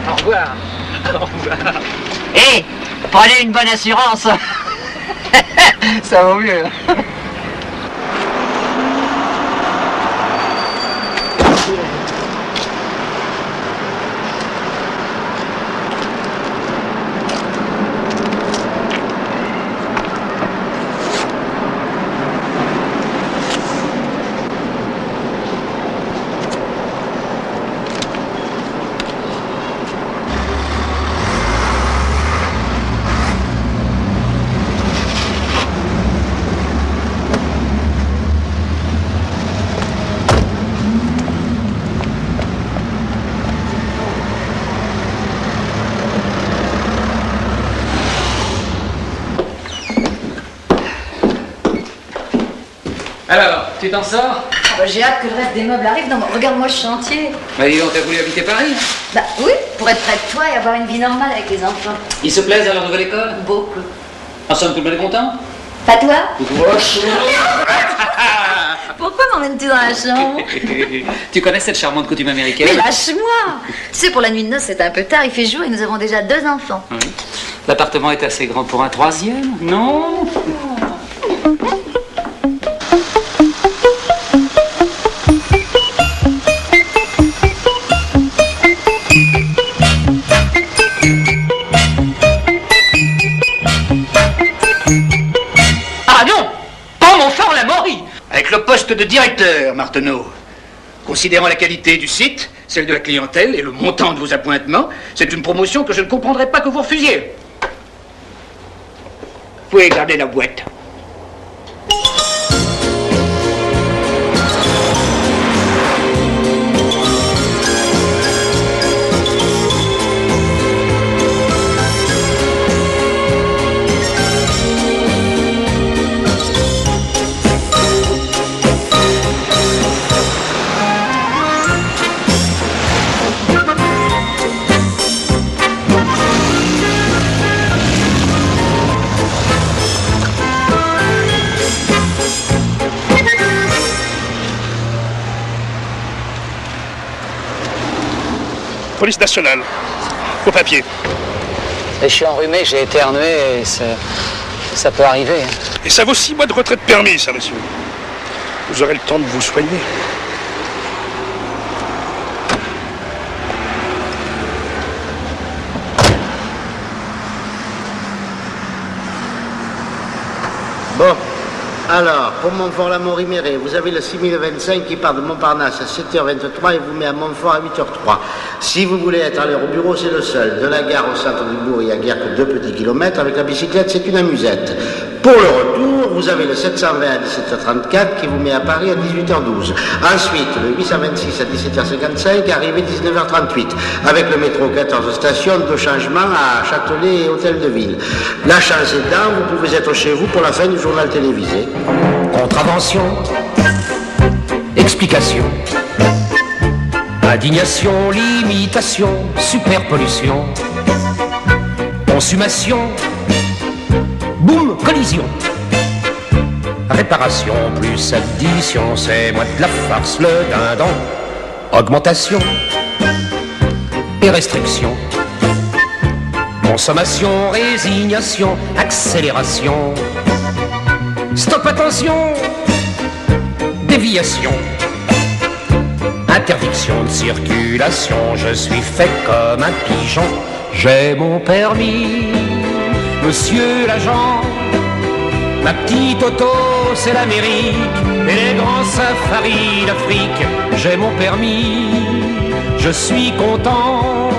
Au revoir. Au revoir. Hé, prenez une bonne assurance. Ça vaut mieux. Alors, tu t'en sors? J'ai hâte que le reste des meubles arrive. Non, mais regarde-moi ce chantier. Bah dis donc, t'as voulu habiter Paris? Bah oui, pour être près de toi et avoir une vie normale avec les enfants. Ils se plaisent à leur nouvelle école? Beaucoup. En somme, tout le monde est content? Pas toi? Oh, Pourquoi m'emmènes-tu dans la chambre? tu connais cette charmante coutume américaine? Mais lâche-moi! Tu sais, pour la nuit de noces, c'est un peu tard, il fait jour et nous avons déjà 2 enfants. Oui. L'appartement est assez grand pour un 3e, non? Avec le poste de directeur, Marteneau. Considérant la qualité du site, celle de la clientèle et le montant de vos appointements, c'est une promotion que je ne comprendrais pas que vous refusiez. Vous pouvez garder la boîte. Police nationale. Vos papiers. Et je suis enrhumé, j'ai éternué, et ça peut arriver. Et ça vaut 6 mois de retraite permis, ça, monsieur. Vous aurez le temps de vous soigner. Bon, alors, pour Montfort-la-Morimerey, vous avez le 6025 qui part de Montparnasse à 7h23 et vous met à Montfort à 8h03. Si vous voulez être allé au bureau, c'est le seul. De la gare au centre du bourg, il n'y a guère que 2 petits kilomètres. Avec la bicyclette, c'est une amusette. Pour le retour, vous avez le 720 à 17h34 qui vous met à Paris à 18h12. Ensuite, le 826 à 17h55, arrivé 19h38. Avec le métro 14 stations, 2 changements à Châtelet et Hôtel de Ville. La chance étant, vous pouvez être chez vous pour la fin du journal télévisé. Contravention, explication, indignation, limitation, superpollution, consommation, boum, collision, réparation plus addition, c'est moi de la farce, le dindon, augmentation et restriction, consommation, résignation, accélération, stop, attention, déviation, interdiction de circulation, je suis fait comme un pigeon, j'ai mon permis, monsieur l'agent, ma petite auto c'est l'Amérique, et les grands safaris d'Afrique, j'ai mon permis, je suis content,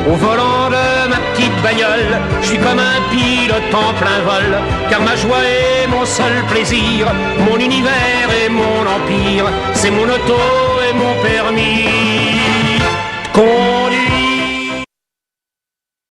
au volant de ma petite bagnole, je suis comme un pilote en plein vol, car ma joie est mon seul plaisir, mon univers et mon empire, c'est mon auto et mon permis.